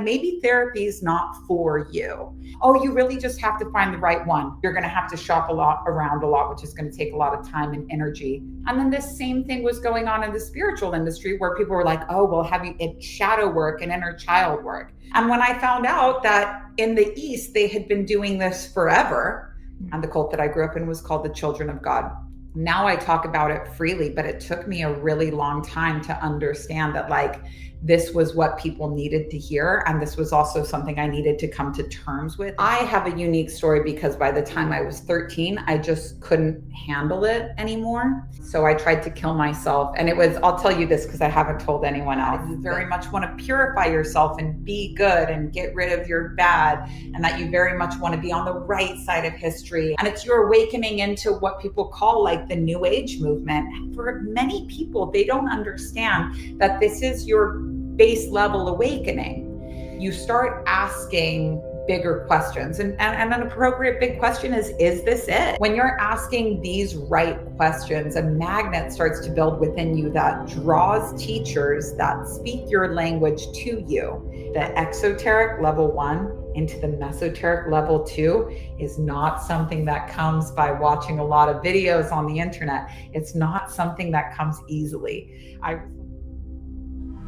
maybe therapy is not for you. Oh, you really just have to find the right one. You're going to have to shop around a lot, which is going to take a lot of time and energy. And then this same thing was going on in the spiritual industry where people were like, oh, well, it's shadow work and inner child work. And when I found out that in the East, they had been doing this forever, and the cult that I grew up in was called the Children of God. Now I talk about it freely, but it took me a really long time to understand that like this was what people needed to hear. And this was also something I needed to come to terms with. I have a unique story because by the time I was 13, I just couldn't handle it anymore. So I tried to kill myself. And it was, I'll tell you this because I haven't told anyone else. You very much want to purify yourself and be good and get rid of your bad, and that you very much want to be on the right side of history. And it's your awakening into what people call like the New Age movement. And for many people, they don't understand that this is your base level awakening. You start asking bigger questions. And an appropriate big question is this it? When you're asking these right questions, a magnet starts to build within you that draws teachers that speak your language to you. The exoteric level 1 into the mesoteric level 2 is not something that comes by watching a lot of videos on the internet. It's not something that comes easily.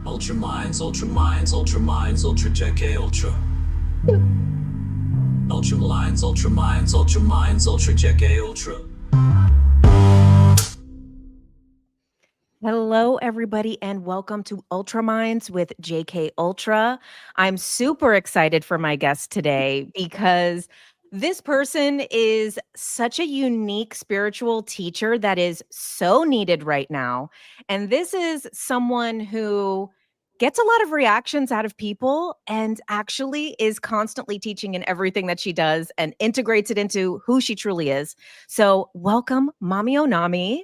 Ultra minds, ultra minds, ultra minds, ultra JK, ultra. Ultra minds, ultra minds, ultra minds, ultra JK, ultra. Hello, everybody, and welcome to Ultra Minds with JK Ultra. I'm super excited for my guest today because this person is such a unique spiritual teacher that is so needed right now. And this is someone who gets a lot of reactions out of people and actually is constantly teaching in everything that she does and integrates it into who she truly is. So welcome, Mami Onami.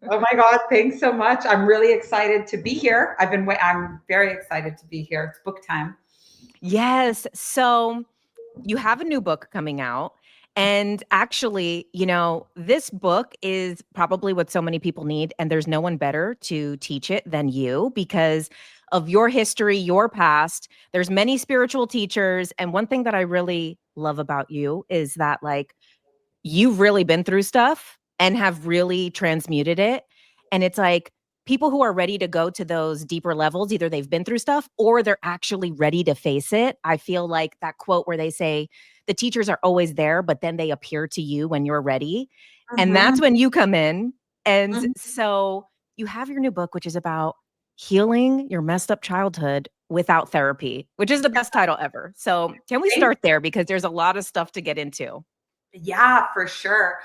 Oh my God, thanks so much. I'm really excited to be here. I'm very excited to be here. It's book time. Yes. So you have a new book coming out. And actually, this book is probably what so many people need. And there's no one better to teach it than you because of your history, your past. There's many spiritual teachers. And one thing that I really love about you is that like you've really been through stuff and have really transmuted it. And it's like people who are ready to go to those deeper levels, either they've been through stuff or they're actually ready to face it. I feel like that quote where they say the teachers are always there, but then they appear to you when you're ready. And that's when you come in. And so you have your new book, which is about healing your messed up childhood without therapy, which is the best title ever. So can we start there? Because there's a lot of stuff to get into. Yeah, for sure.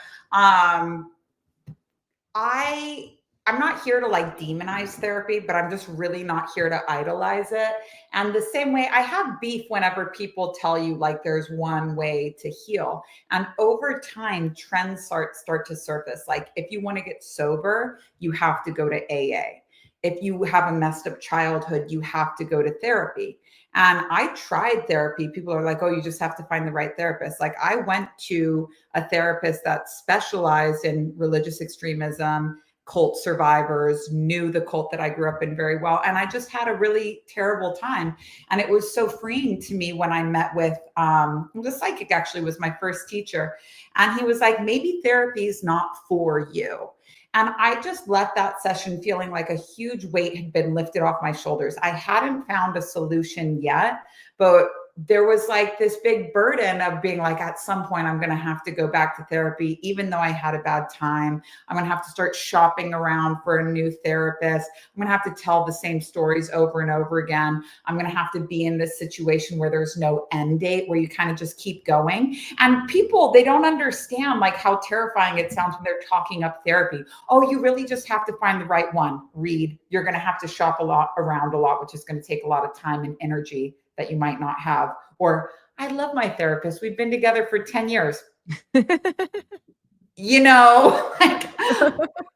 I'm not here to like demonize therapy, but I'm just really not here to idolize it. And the same way I have beef whenever people tell you like there's one way to heal. And over time, trends start to surface. Like if you want to get sober, you have to go to AA. If you have a messed up childhood, you have to go to therapy. And I tried therapy. People are like, oh, you just have to find the right therapist. Like I went to a therapist that specialized in religious extremism, cult survivors, knew the cult that I grew up in very well. And I just had a really terrible time. And it was so freeing to me when I met with the psychic actually was my first teacher. And he was like, maybe therapy is not for you. And I just left that session feeling like a huge weight had been lifted off my shoulders. I hadn't found a solution yet, but there was like this big burden of being like, at some point, I'm going to have to go back to therapy, even though I had a bad time. I'm going to have to start shopping around for a new therapist. I'm going to have to tell the same stories over and over again. I'm going to have to be in this situation where there's no end date, where you kind of just keep going. And people, they don't understand like how terrifying it sounds when they're talking up therapy. Oh, you really just have to find the right one. Read. You're going to have to shop around a lot, which is going to take a lot of time and energy that you might not have. Or I love my therapist. We've been together for 10 years. You know, like I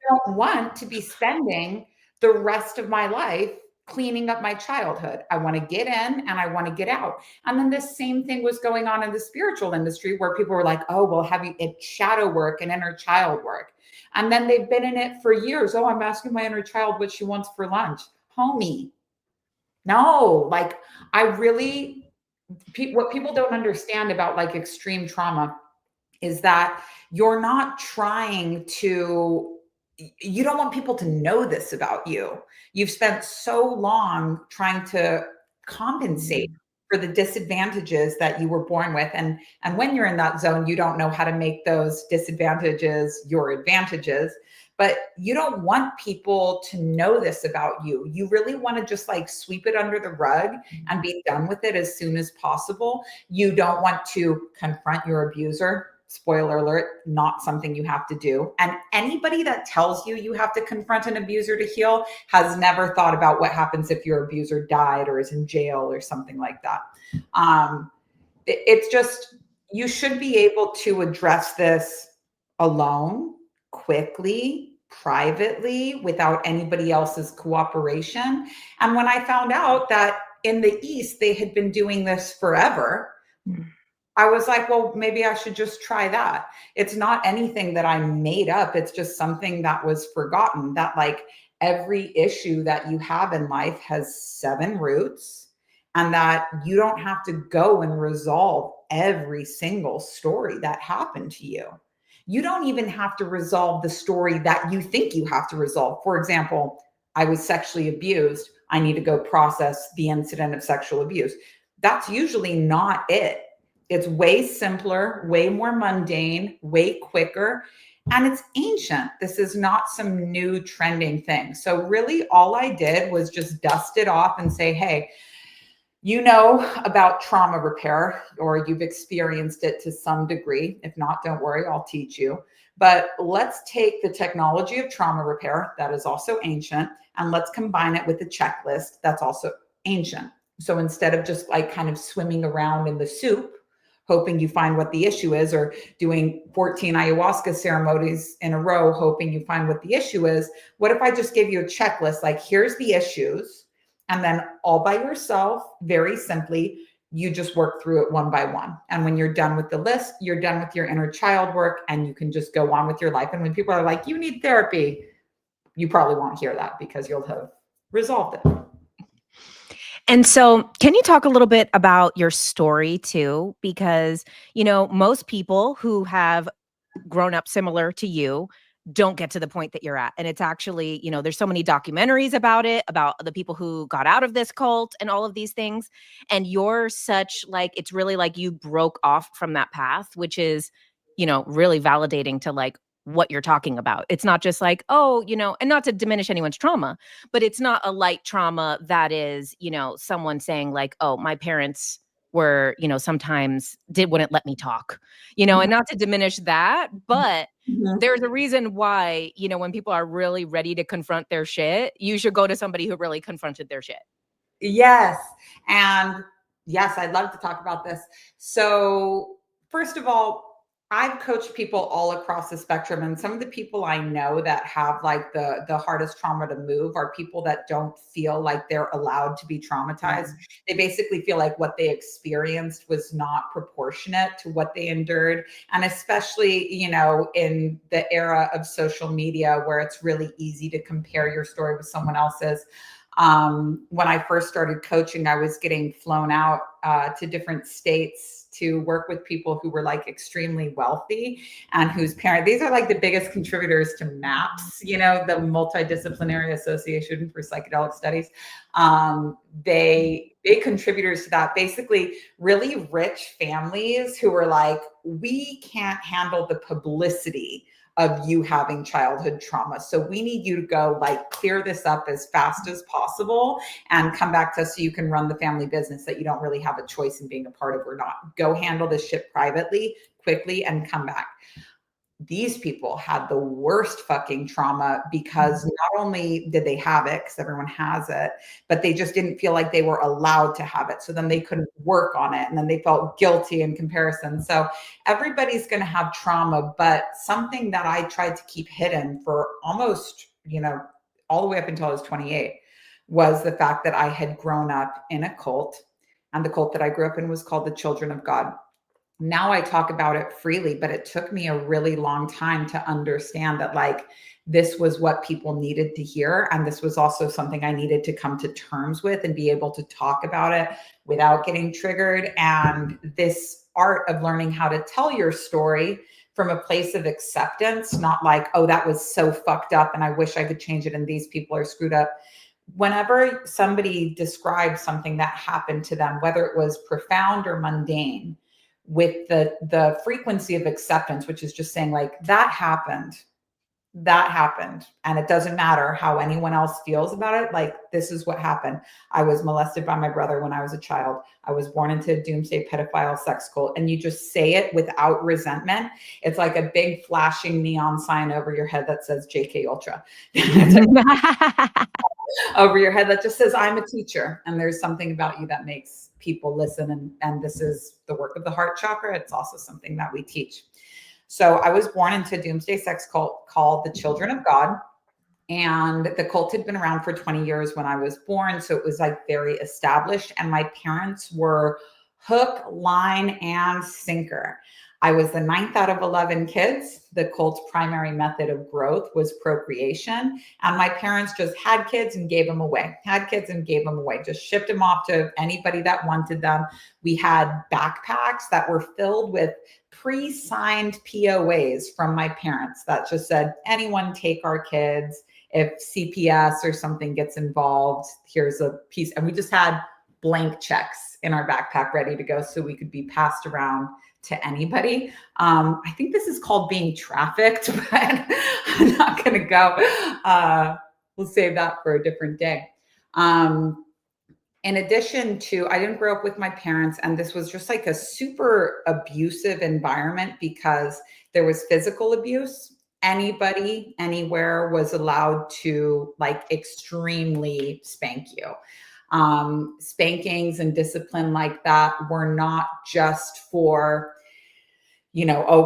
don't want to be spending the rest of my life cleaning up my childhood. I want to get in and I want to get out. And then the same thing was going on in the spiritual industry where people were like, oh, well, it's shadow work and inner child work. And then they've been in it for years. Oh, I'm asking my inner child what she wants for lunch. Homie. No, like I really what people don't understand about like extreme trauma is that you're not trying to, you don't want people to know this about you. You've spent so long trying to compensate for the disadvantages that you were born with. And when you're in that zone, you don't know how to make those disadvantages your advantages. But you don't want people to know this about you. You really want to just like sweep it under the rug and be done with it as soon as possible. You don't want to confront your abuser. Spoiler alert, not something you have to do. And anybody that tells you you have to confront an abuser to heal has never thought about what happens if your abuser died or is in jail or something like that. It's just, you should be able to address this alone, quickly, privately, without anybody else's cooperation. And when I found out that in the East, they had been doing this forever, I was like, well, maybe I should just try that. It's not anything that I made up. It's just something that was forgotten, that like every issue that you have in life has 7 roots, and that you don't have to go and resolve every single story that happened to you. You don't even have to resolve the story that you think you have to resolve. For example, I was sexually abused. I need to go process the incident of sexual abuse. That's usually not it. It's way simpler, way more mundane, way quicker, and it's ancient. This is not some new trending thing. So really all I did was just dust it off and say, hey, you know about trauma repair, or you've experienced it to some degree. If not, don't worry, I'll teach you. But let's take the technology of trauma repair, that is also ancient, and let's combine it with the checklist, that's also ancient. So instead of just like kind of swimming around in the soup, hoping you find what the issue is, or doing 14 ayahuasca ceremonies in a row, hoping you find what the issue is, what if I just gave you a checklist, like here's the issues, and then all by yourself, very simply, you just work through it one by one. And when you're done with the list, you're done with your inner child work, and you can just go on with your life. And when people are like, you need therapy, you probably won't hear that because you'll have resolved it. And so, can you talk a little bit about your story too? Because, most people who have grown up similar to you don't get to the point that you're at. And it's actually, there's so many documentaries about it, about the people who got out of this cult and all of these things. And you're such like, it's really like you broke off from that path, which is, really validating to like what you're talking about. It's not just like, oh, and not to diminish anyone's trauma, but it's not a light trauma that is, someone saying like, oh, my parents were, sometimes wouldn't let me talk, and not to diminish that, but there's a reason why, when people are really ready to confront their shit, you should go to somebody who really confronted their shit. Yes. And yes, I'd love to talk about this. So, first of all, I've coached people all across the spectrum, and some of the people I know that have like the hardest trauma to move are people that don't feel like they're allowed to be traumatized. They basically feel like what they experienced was not proportionate to what they endured. And especially, in the era of social media where it's really easy to compare your story with someone else's. When I first started coaching, I was getting flown out to different states to work with people who were like extremely wealthy and whose these are like the biggest contributors to MAPS, the Multidisciplinary Association for Psychedelic Studies. They big contributors to that, basically really rich families who were like, we can't handle the publicity of you having childhood trauma. So we need you to go like clear this up as fast as possible and come back to us so you can run the family business that you don't really have a choice in being a part of or not. Go handle this shit privately, quickly, and come back. These people had the worst fucking trauma because not only did they have it, because everyone has it, but they just didn't feel like they were allowed to have it. So then they couldn't work on it. And then they felt guilty in comparison. So everybody's going to have trauma, but something that I tried to keep hidden for almost, all the way up until I was 28 was the fact that I had grown up in a cult. And the cult that I grew up in was called the Children of God. Now I talk about it freely, but it took me a really long time to understand that like this was what people needed to hear. And this was also something I needed to come to terms with and be able to talk about it without getting triggered. And this art of learning how to tell your story from a place of acceptance, not like, oh, that was so fucked up and I wish I could change it and these people are screwed up. Whenever somebody describes something that happened to them, whether it was profound or mundane, with the frequency of acceptance, which is just saying like, that happened, and it doesn't matter how anyone else feels about it. Like, this is what happened. I was molested by my brother when I was a child. I was born into a doomsday pedophile sex cult. And you just say it without resentment. It's like a big flashing neon sign over your head that says JK Ultra. Over your head that just says, I'm a teacher. And there's something about you that makes people listen. And this is the work of the heart chakra. It's also something that we teach. So I was born into a doomsday sex cult called the Children of God. And the cult had been around for 20 years when I was born. So it was like very established. And my parents were hook, line, and sinker. I was the 9th out of 11 kids. The cult's primary method of growth was procreation. And my parents just had kids and gave them away, just shipped them off to anybody that wanted them. We had backpacks that were filled with pre-signed POAs from my parents that just said, anyone take our kids. If CPS or something gets involved, here's a piece. And we just had blank checks in our backpack ready to go so we could be passed around to anybody. I think this is called being trafficked, but I'm not going to go. We'll save that for a different day. In addition to, I didn't grow up with my parents, and this was just like a super abusive environment because there was physical abuse. Anybody, anywhere was allowed to like extremely spank you. Spankings and discipline like that were not just for,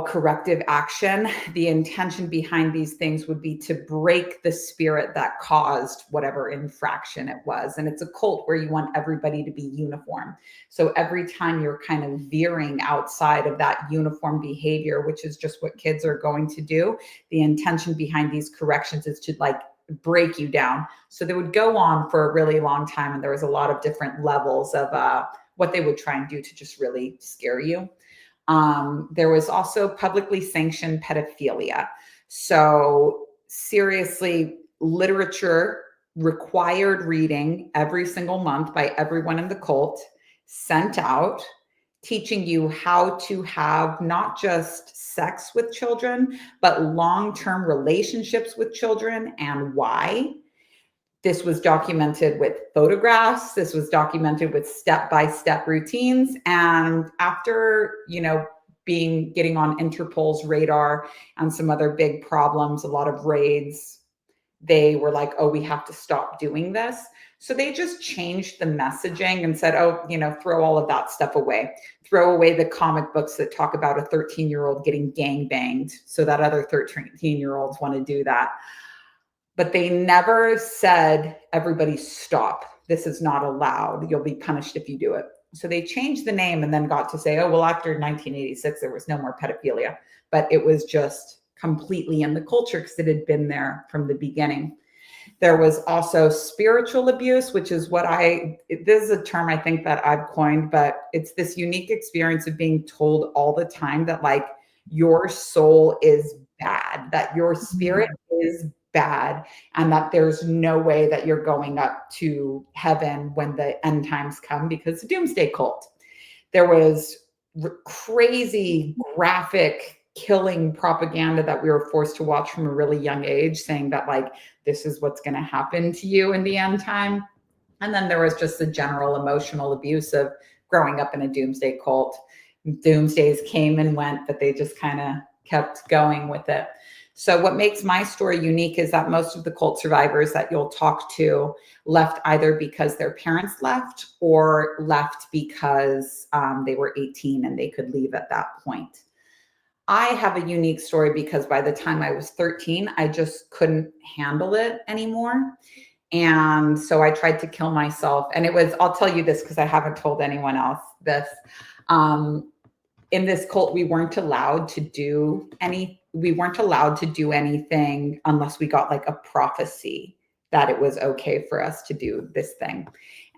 corrective action. The intention behind these things would be to break the spirit that caused whatever infraction it was. And it's a cult where you want everybody to be uniform. So every time you're kind of veering outside of that uniform behavior, which is just what kids are going to do, the intention behind these corrections is to like break you down. So they would go on for a really long time. And there was a lot of different levels of what they would try and do to just really scare you. There was also publicly sanctioned pedophilia. So seriously, literature required reading every single month by everyone in the cult, sent out, teaching you how to have not just sex with children, but long-term relationships with children and why. This was documented with photographs. This was documented with step-by-step routines. And after, getting on Interpol's radar and some other big problems, a lot of raids, they were like, oh, we have to stop doing this. So they just changed the messaging and said, throw all of that stuff away. Throw away the comic books that talk about a 13-year-old getting gangbanged so that other 13-year-olds want to do that. But they never said, everybody stop. This is not allowed. You'll be punished if you do it. So they changed the name and then got to say, oh, well, after 1986, there was no more pedophilia. But it was just completely in the culture because it had been there from the beginning. There was also spiritual abuse, which is this is a term I think that I've coined, but it's this unique experience of being told all the time that like your soul is bad, that your spirit is bad, and that there's no way that you're going up to heaven when the end times come because the doomsday cult. There was crazy graphic killing propaganda that we were forced to watch from a really young age, saying that like, this is what's going to happen to you in the end time. And then there was just the general emotional abuse of growing up in a doomsday cult. Doomsdays came and went, but they just kind of kept going with it. So what makes my story unique is that most of the cult survivors that you'll talk to left either because their parents left or left because they were 18 and they could leave at that point. I have a unique story because by the time I was 13, I just couldn't handle it anymore. And so I tried to kill myself. And I'll tell you this because I haven't told anyone else this. In this cult, we weren't allowed to do any we weren't allowed to do anything unless we got like a prophecy that it was okay for us to do this thing.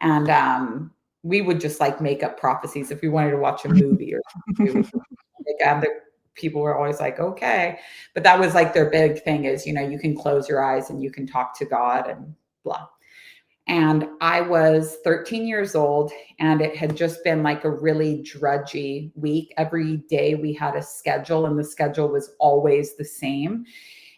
And we would just like make up prophecies if we wanted to watch a movie or something. We would like, and the people were always like, okay. But that was like their big thing is, you know, you can close your eyes and you can talk to God and blah. And I was 13 years old, and it had just been like a really drudgy week. Every day we had a schedule, and the schedule was always the same.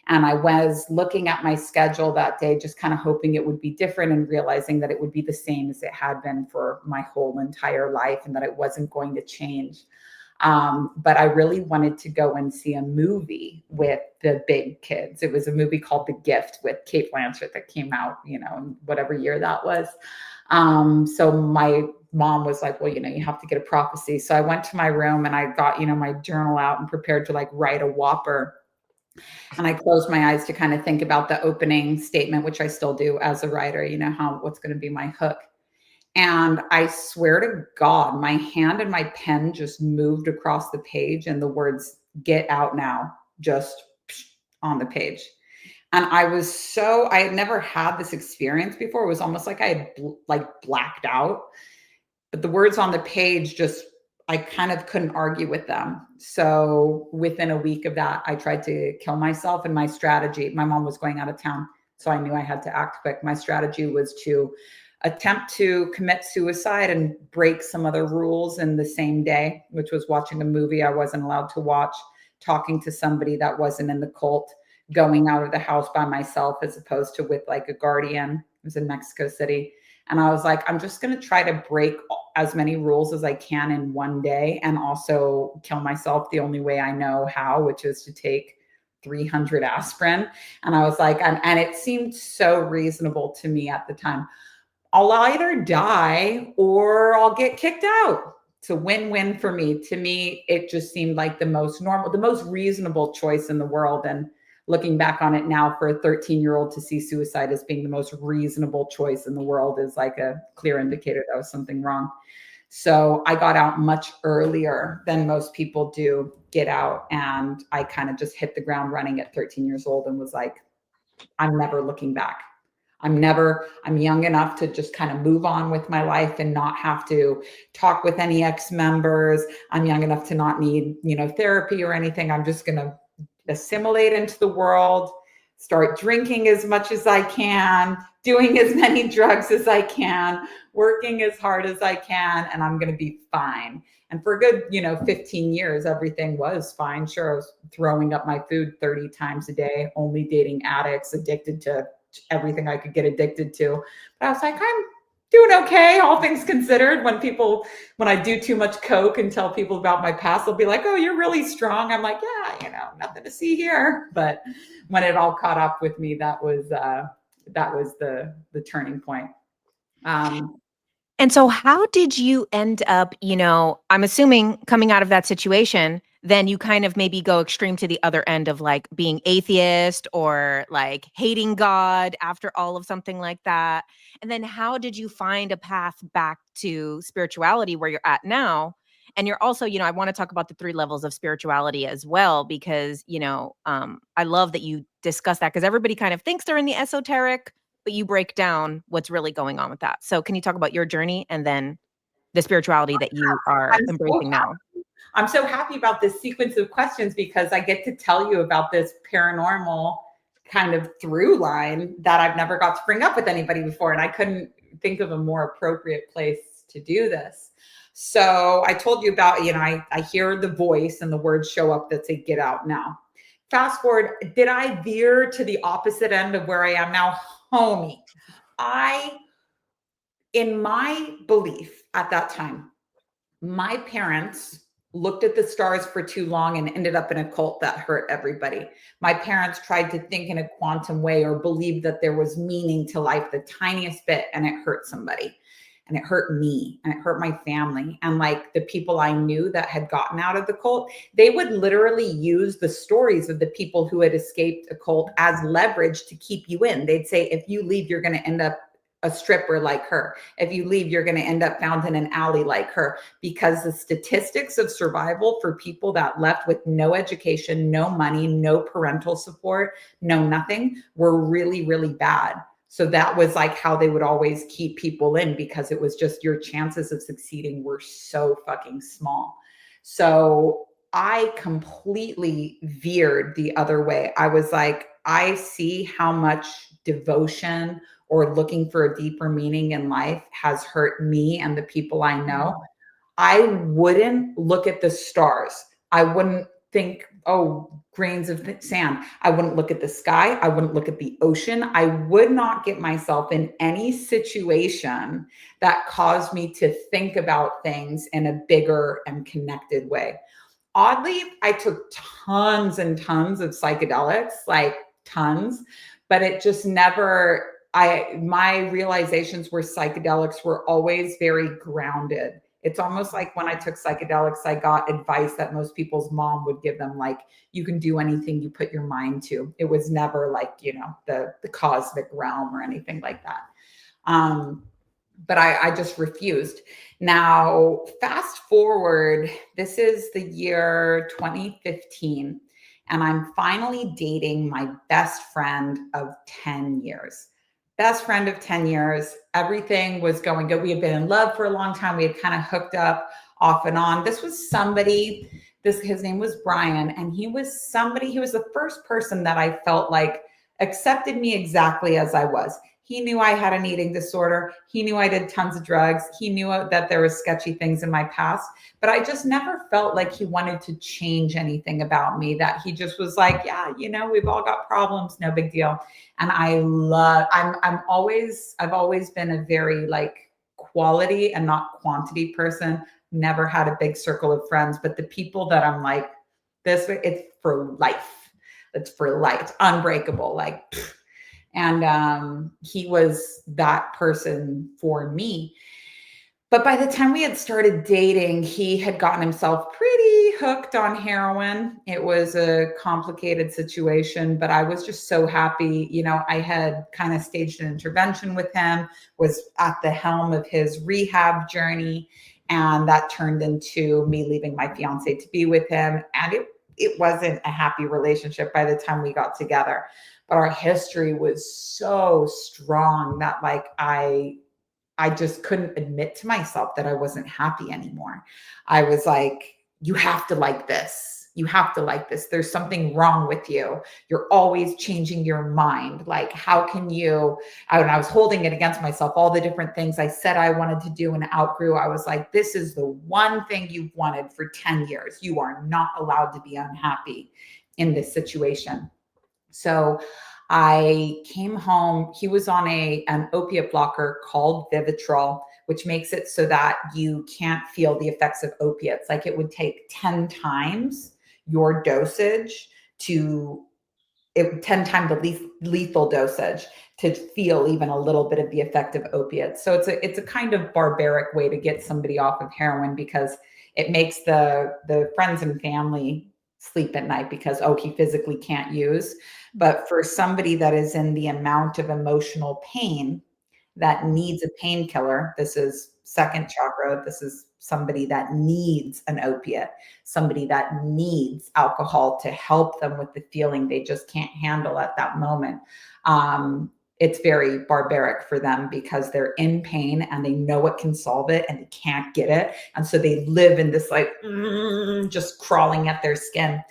And I was looking at my schedule that day, just kind of hoping it would be different and realizing that it would be the same as it had been for my whole entire life and that it wasn't going to change. But I really wanted to go and see a movie with the big kids. It was a movie called The Gift with Kate Blanchett that came out, you know, in whatever year that was. So my mom was like, well, you know, you have to get a prophecy. So I went to my room and I got, you know, my journal out and prepared to like write a whopper. And I closed my eyes to kind of think about the opening statement, which I still do as a writer, you know, what's going to be my hook. And I swear to God, my hand and my pen just moved across the page and the words "get out now" just on the page. And I had never had this experience before. It was almost like I had like blacked out. But the words on the page just, I kind of couldn't argue with them. So within a week of that, I tried to kill myself. And my strategy, my mom was going out of town, so I knew I had to act quick. My strategy was to attempt to commit suicide and break some other rules in the same day, which was watching a movie I wasn't allowed to watch, talking to somebody that wasn't in the cult, going out of the house by myself as opposed to with like a guardian. It was in Mexico City. And I was like, I'm just going to try to break as many rules as I can in one day and also kill myself the only way I know how, which is to take 300 aspirin. And I was like, and it seemed so reasonable to me at the time. I'll either die or I'll get kicked out. It's a win-win for me. To me, it just seemed like the most normal, the most reasonable choice in the world. And looking back on it now, for a 13-year-old to see suicide as being the most reasonable choice in the world is like a clear indicator that was something wrong. So I got out much earlier than most people do get out. And I kind of just hit the ground running at 13 years old and was like, I'm never looking back. I'm young enough to just kind of move on with my life and not have to talk with any ex-members. I'm young enough to not need, you know, therapy or anything. I'm just going to assimilate into the world, start drinking as much as I can, doing as many drugs as I can, working as hard as I can, and I'm going to be fine. And for a good, 15 years, everything was fine. Sure, I was throwing up my food 30 times a day, only dating addicts, addicted to everything I could get addicted to. But I was like, I'm doing okay, all things considered. When I do too much coke and tell people about my past, they'll be like, oh, you're really strong. I'm like, yeah, nothing to see here. But when it all caught up with me, that was the turning point. And so how did you end up, I'm assuming coming out of that situation, then you kind of maybe go extreme to the other end of like being atheist or like hating God after all of something like that. And then how did you find a path back to spirituality where you're at now? And you're also, I want to talk about the 3 levels of spirituality as well, because, I love that you discuss that because everybody kind of thinks they're in the esoteric, but you break down what's really going on with that. So can you talk about your journey and then the spirituality that you are embracing now? I'm so happy about this sequence of questions because I get to tell you about this paranormal kind of through line that I've never got to bring up with anybody before. And I couldn't think of a more appropriate place to do this. So I told you about, I hear the voice and the words show up that say, get out now. Fast forward, did I veer to the opposite end of where I am now? Homie, in my belief at that time, my parents looked at the stars for too long and ended up in a cult that hurt everybody. My parents tried to think in a quantum way or believed that there was meaning to life the tiniest bit, and it hurt somebody. And it hurt me and it hurt my family. And like the people I knew that had gotten out of the cult, they would literally use the stories of the people who had escaped a cult as leverage to keep you in. They'd say, if you leave, you're going to end up a stripper like her. If you leave, you're going to end up found in an alley like her, because the statistics of survival for people that left with no education, no money, no parental support, no nothing, were really, really bad. So that was like how they would always keep people in, because it was just your chances of succeeding were so fucking small. So I completely veered the other way. I was like, I see how much devotion or looking for a deeper meaning in life has hurt me and the people I know. I wouldn't look at the stars. I wouldn't think, oh, grains of sand. I wouldn't look at the sky. I wouldn't look at the ocean. I would not get myself in any situation that caused me to think about things in a bigger and connected way. Oddly, I took tons and tons of psychedelics, like tons, but it just never, my realizations were psychedelics were always very grounded. It's almost like when I took psychedelics, I got advice that most people's mom would give them, like, you can do anything you put your mind to. It was never like, you know, the cosmic realm or anything like that. But I just refused. Now, fast forward, this is the year 2015, and I'm finally dating my best friend of 10 years. Best friend of 10 years. Everything was going good. We had been in love for a long time. We had kind of hooked up off and on. This was somebody, his name was Brian, and he was the first person that I felt like accepted me exactly as I was. He knew I had an eating disorder. He knew I did tons of drugs. He knew that there was sketchy things in my past, but I just never felt like he wanted to change anything about me, that he just was like, yeah, you know, we've all got problems, no big deal. And I've always been a very like quality and not quantity person. Never had a big circle of friends, but the people that I'm like, it's for life. It's for life. It's unbreakable. Like, pfft. And he was that person for me. But by the time we had started dating, he had gotten himself pretty hooked on heroin. It was a complicated situation, but I was just so happy. You know, I had kind of staged an intervention with him, was at the helm of his rehab journey, and that turned into me leaving my fiance to be with him. And it wasn't a happy relationship by the time we got together. But our history was so strong that like I just couldn't admit to myself that I wasn't happy anymore. I was like, you have to like this. You have to like this. There's something wrong with you. You're always changing your mind. Like, how can you? And I was holding it against myself, all the different things I said I wanted to do and outgrew. I was like, this is the one thing you've wanted for 10 years. You are not allowed to be unhappy in this situation. So I came home. He was on an opiate blocker called Vivitrol, which makes it so that you can't feel the effects of opiates. Like, it would take 10 times your dosage 10 times the lethal dosage to feel even a little bit of the effect of opiates. So it's a kind of barbaric way to get somebody off of heroin, because it makes the friends and family sleep at night because, oh, he physically can't use. But for somebody that is in the amount of emotional pain that needs a painkiller, this is second chakra. This is somebody that needs an opiate, somebody that needs alcohol to help them with the feeling they just can't handle at that moment. It's very barbaric for them because they're in pain and they know it can solve it and they can't get it. And so they live in this like, just crawling at their skin.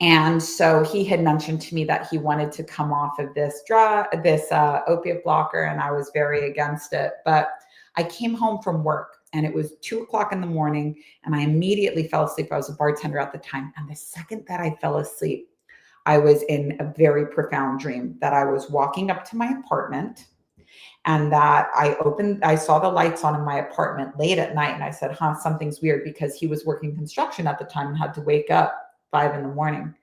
And so he had mentioned to me that he wanted to come off of this opiate blocker, and I was very against it. But I came home from work and it was 2:00 in the morning, and I immediately fell asleep. I was a bartender at the time. And the second that I fell asleep, I was in a very profound dream that I was walking up to my apartment, and that I saw the lights on in my apartment late at night. And I said, something's weird, because he was working construction at the time and had to wake up 5 a.m.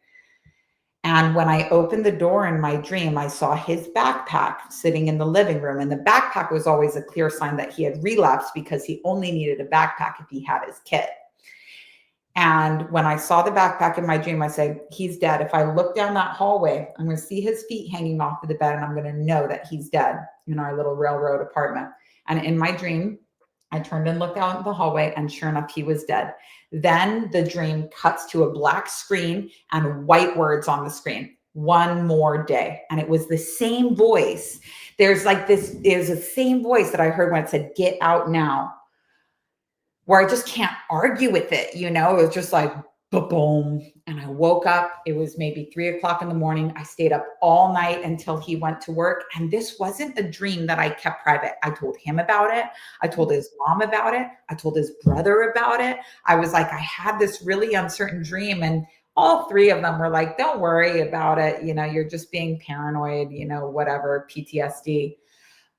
And when I opened the door in my dream, I saw his backpack sitting in the living room. And the backpack was always a clear sign that he had relapsed, because he only needed a backpack if he had his kit. And when I saw the backpack in my dream, I said, he's dead. If I look down that hallway, I'm going to see his feet hanging off of the bed, and I'm going to know that he's dead. in our little railroad apartment. And in my dream, I turned and looked out in the hallway, and sure enough, he was dead. Then the dream cuts to a black screen and white words on the screen. One more day. And it was the same voice. There's the same voice that I heard when it said, get out now, where I just can't argue with it. It was just like, boom. And I woke up. It was maybe 3 o'clock in the morning. I stayed up all night until he went to work. And this wasn't a dream that I kept private. I told him about it. I told his mom about it. I told his brother about it. I was like, I had this really uncertain dream. And all three of them were like, don't worry about it. You're just being paranoid, whatever, PTSD.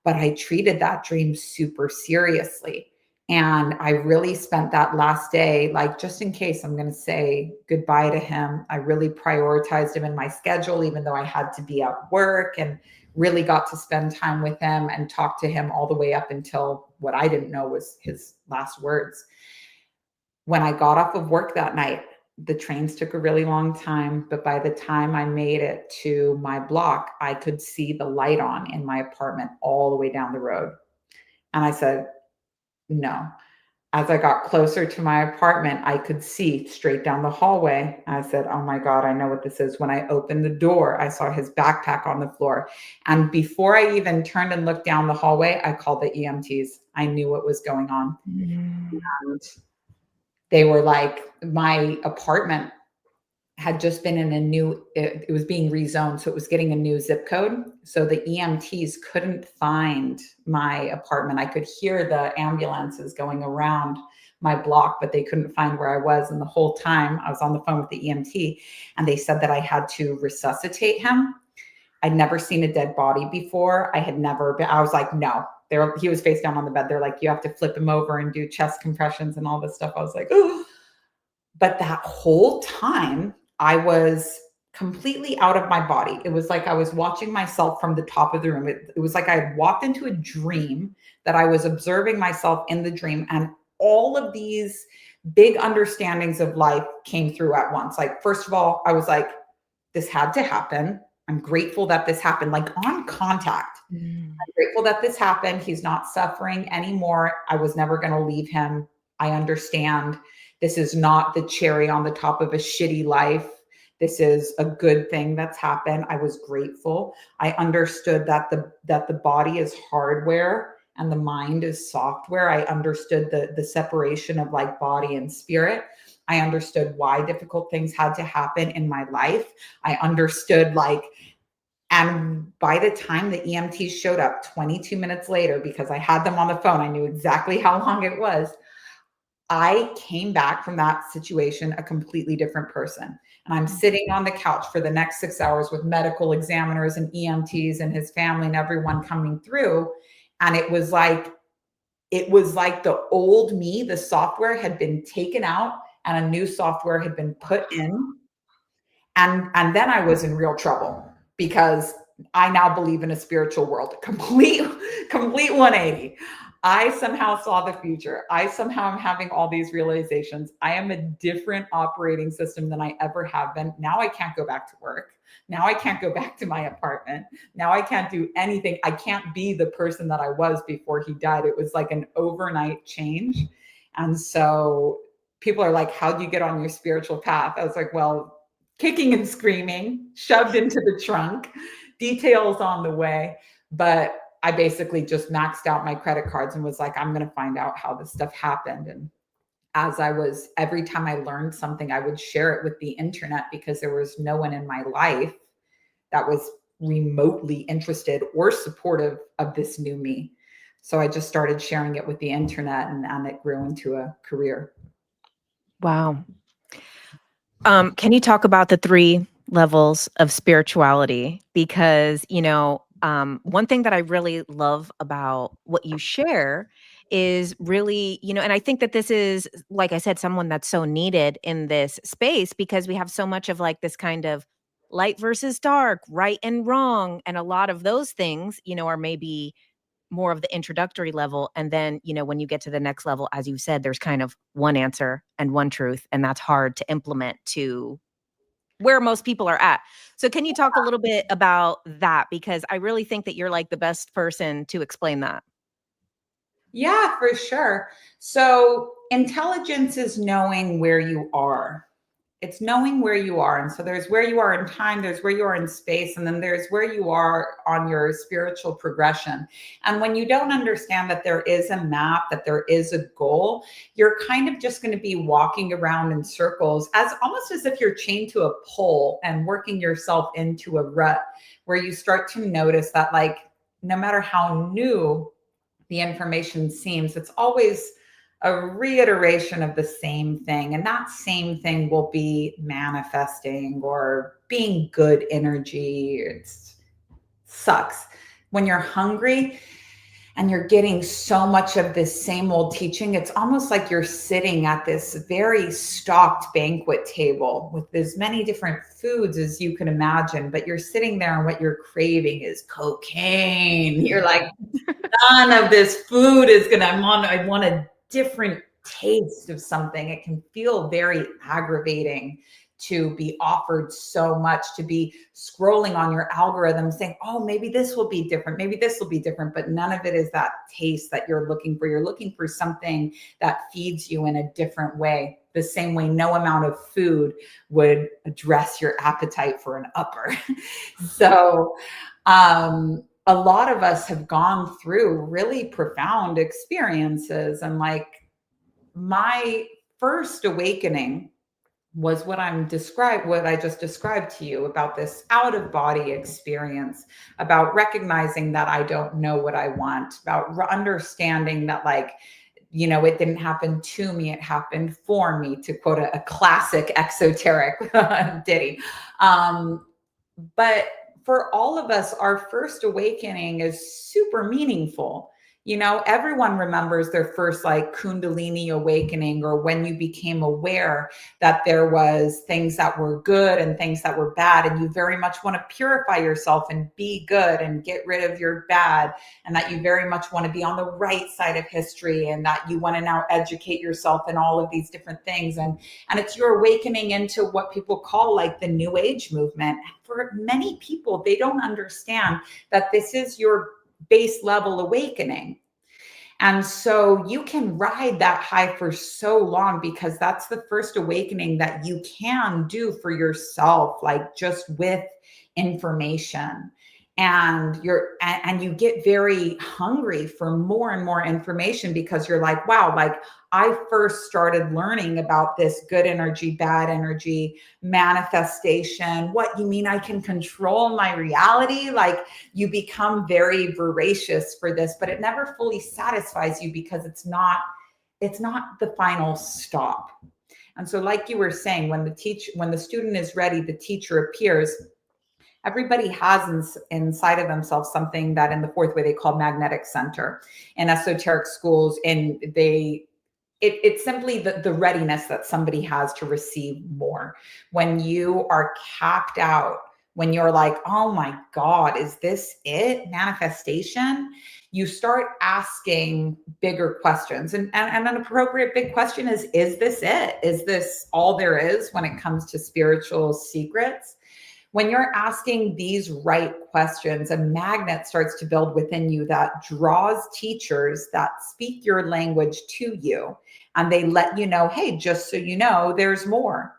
But I treated that dream super seriously. And I really spent that last day, like, just in case I'm going to say goodbye to him, I really prioritized him in my schedule, even though I had to be at work, and really got to spend time with him and talk to him all the way up until what I didn't know was his last words. When I got off of work that night, the trains took a really long time, but by the time I made it to my block, I could see the light on in my apartment all the way down the road. And I said, no. As I got closer to my apartment, I could see straight down the hallway. I said, oh my God, I know what this is. When I opened the door, I saw his backpack on the floor. And before I even turned and looked down the hallway, I called the EMTs. I knew what was going on. And they were like, my apartment had just been in it was being rezoned. So it was getting a new zip code. So the EMTs couldn't find my apartment. I could hear the ambulances going around my block, but they couldn't find where I was. And the whole time I was on the phone with the EMT, and they said that I had to resuscitate him. I'd never seen a dead body before. I was like, no. He was face down on the bed. They're like, you have to flip him over and do chest compressions and all this stuff. I was like, oh. But that whole time, I was completely out of my body. It was like I was watching myself from the top of the room. It was like I had walked into a dream, that I was observing myself in the dream. And all of these big understandings of life came through at once. Like, first of all, I was like, this had to happen. I'm grateful that this happened, like on contact. I'm grateful that this happened. He's not suffering anymore. I was never going to leave him. I understand. This is not the cherry on the top of a shitty life. This is a good thing that's happened. I was grateful. I understood that the body is hardware and the mind is software. I understood the separation of like body and spirit. I understood why difficult things had to happen in my life. I understood and by the time the EMTs showed up 22 minutes later, because I had them on the phone, I knew exactly how long it was. I came back from that situation a completely different person. And I'm sitting on the couch for the next 6 hours with medical examiners and EMTs and his family and everyone coming through. And it was like the old me, the software had been taken out and a new software had been put in. And then I was in real trouble, because I now believe in a spiritual world, complete 180. I somehow saw the future. I somehow am having all these realizations. I am a different operating system than I ever have been. Now I can't go back to work. Now I can't go back to my apartment. Now I can't do anything. I can't be the person that I was before he died. It was like an overnight change. And so people are like, how'd you get on your spiritual path? I was like, well, kicking and screaming, shoved into the trunk, details on the way. But I basically just maxed out my credit cards and was like, I'm going to find out how this stuff happened. And every time I learned something, I would share it with the internet, because there was no one in my life that was remotely interested or supportive of this new me. So I just started sharing it with the internet, and it grew into a career. Wow. Can you talk about the 3 levels of spirituality? Because, one thing that I really love about what you share is really, and I think that this is, like I said, someone that's so needed in this space, because we have so much of like this kind of light versus dark, right and wrong. And a lot of those things, are maybe more of the introductory level. And then, when you get to the next level, as you said, there's kind of one answer and one truth. And that's hard to implement to where most people are at. So can you talk a little bit about that? Because I really think that you're like the best person to explain that. Yeah, for sure. So intelligence is knowing where you are. It's knowing where you are. And so there's where you are in time, there's where you are in space, and then there's where you are on your spiritual progression. And when you don't understand that there is a map, that there is a goal, you're kind of just going to be walking around in circles, as almost as if you're chained to a pole and working yourself into a rut, where you start to notice that, like, no matter how new the information seems, it's always a reiteration of the same thing. And that same thing will be manifesting or being good energy. It sucks. When you're hungry and you're getting so much of this same old teaching, it's almost like you're sitting at this very stocked banquet table with as many different foods as you can imagine, but you're sitting there and what you're craving is cocaine. You're like, none of this food is gonna, I want a different taste of something. It can feel very aggravating to be offered so much, to be scrolling on your algorithm saying, oh, maybe this will be different, maybe this will be different, but none of it is that taste that you're looking for. You're looking for something that feeds you in a different way, the same way no amount of food would address your appetite for an upper. So a lot of us have gone through really profound experiences. And like, my first awakening was what what I just described to you about this out of body experience, about recognizing that I don't know what I want, about understanding that, like, you know, it didn't happen to me, it happened for me, to quote a classic exoteric ditty. But for all of us, our first awakening is super meaningful. You know, everyone remembers their first like Kundalini awakening, or when you became aware that there was things that were good and things that were bad. And you very much want to purify yourself and be good and get rid of your bad. And that you very much want to be on the right side of history, and that you want to now educate yourself in all of these different things. And it's your awakening into what people call like the New Age movement. For many people, they don't understand that this is your base level awakening. And so you can ride that high for so long, because that's the first awakening that you can do for yourself, like just with information. And you get very hungry for more and more information, because you're like, wow, like I first started learning about this good energy, bad energy, manifestation. What, you mean I can control my reality? Like, you become very voracious for this, but it never fully satisfies you, because it's not the final stop. And so, like you were saying, when the student is ready, the teacher appears. Everybody has inside of themselves something that in the fourth way they call magnetic center in esoteric schools. And it's simply the readiness that somebody has to receive more. When you are capped out, when you're like, oh my God, is this it? Manifestation? You start asking bigger questions. And an appropriate big question is this it? Is this all there is when it comes to spiritual secrets? When you're asking these right questions, a magnet starts to build within you that draws teachers that speak your language to you. And they let you know, hey, just so you know, there's more.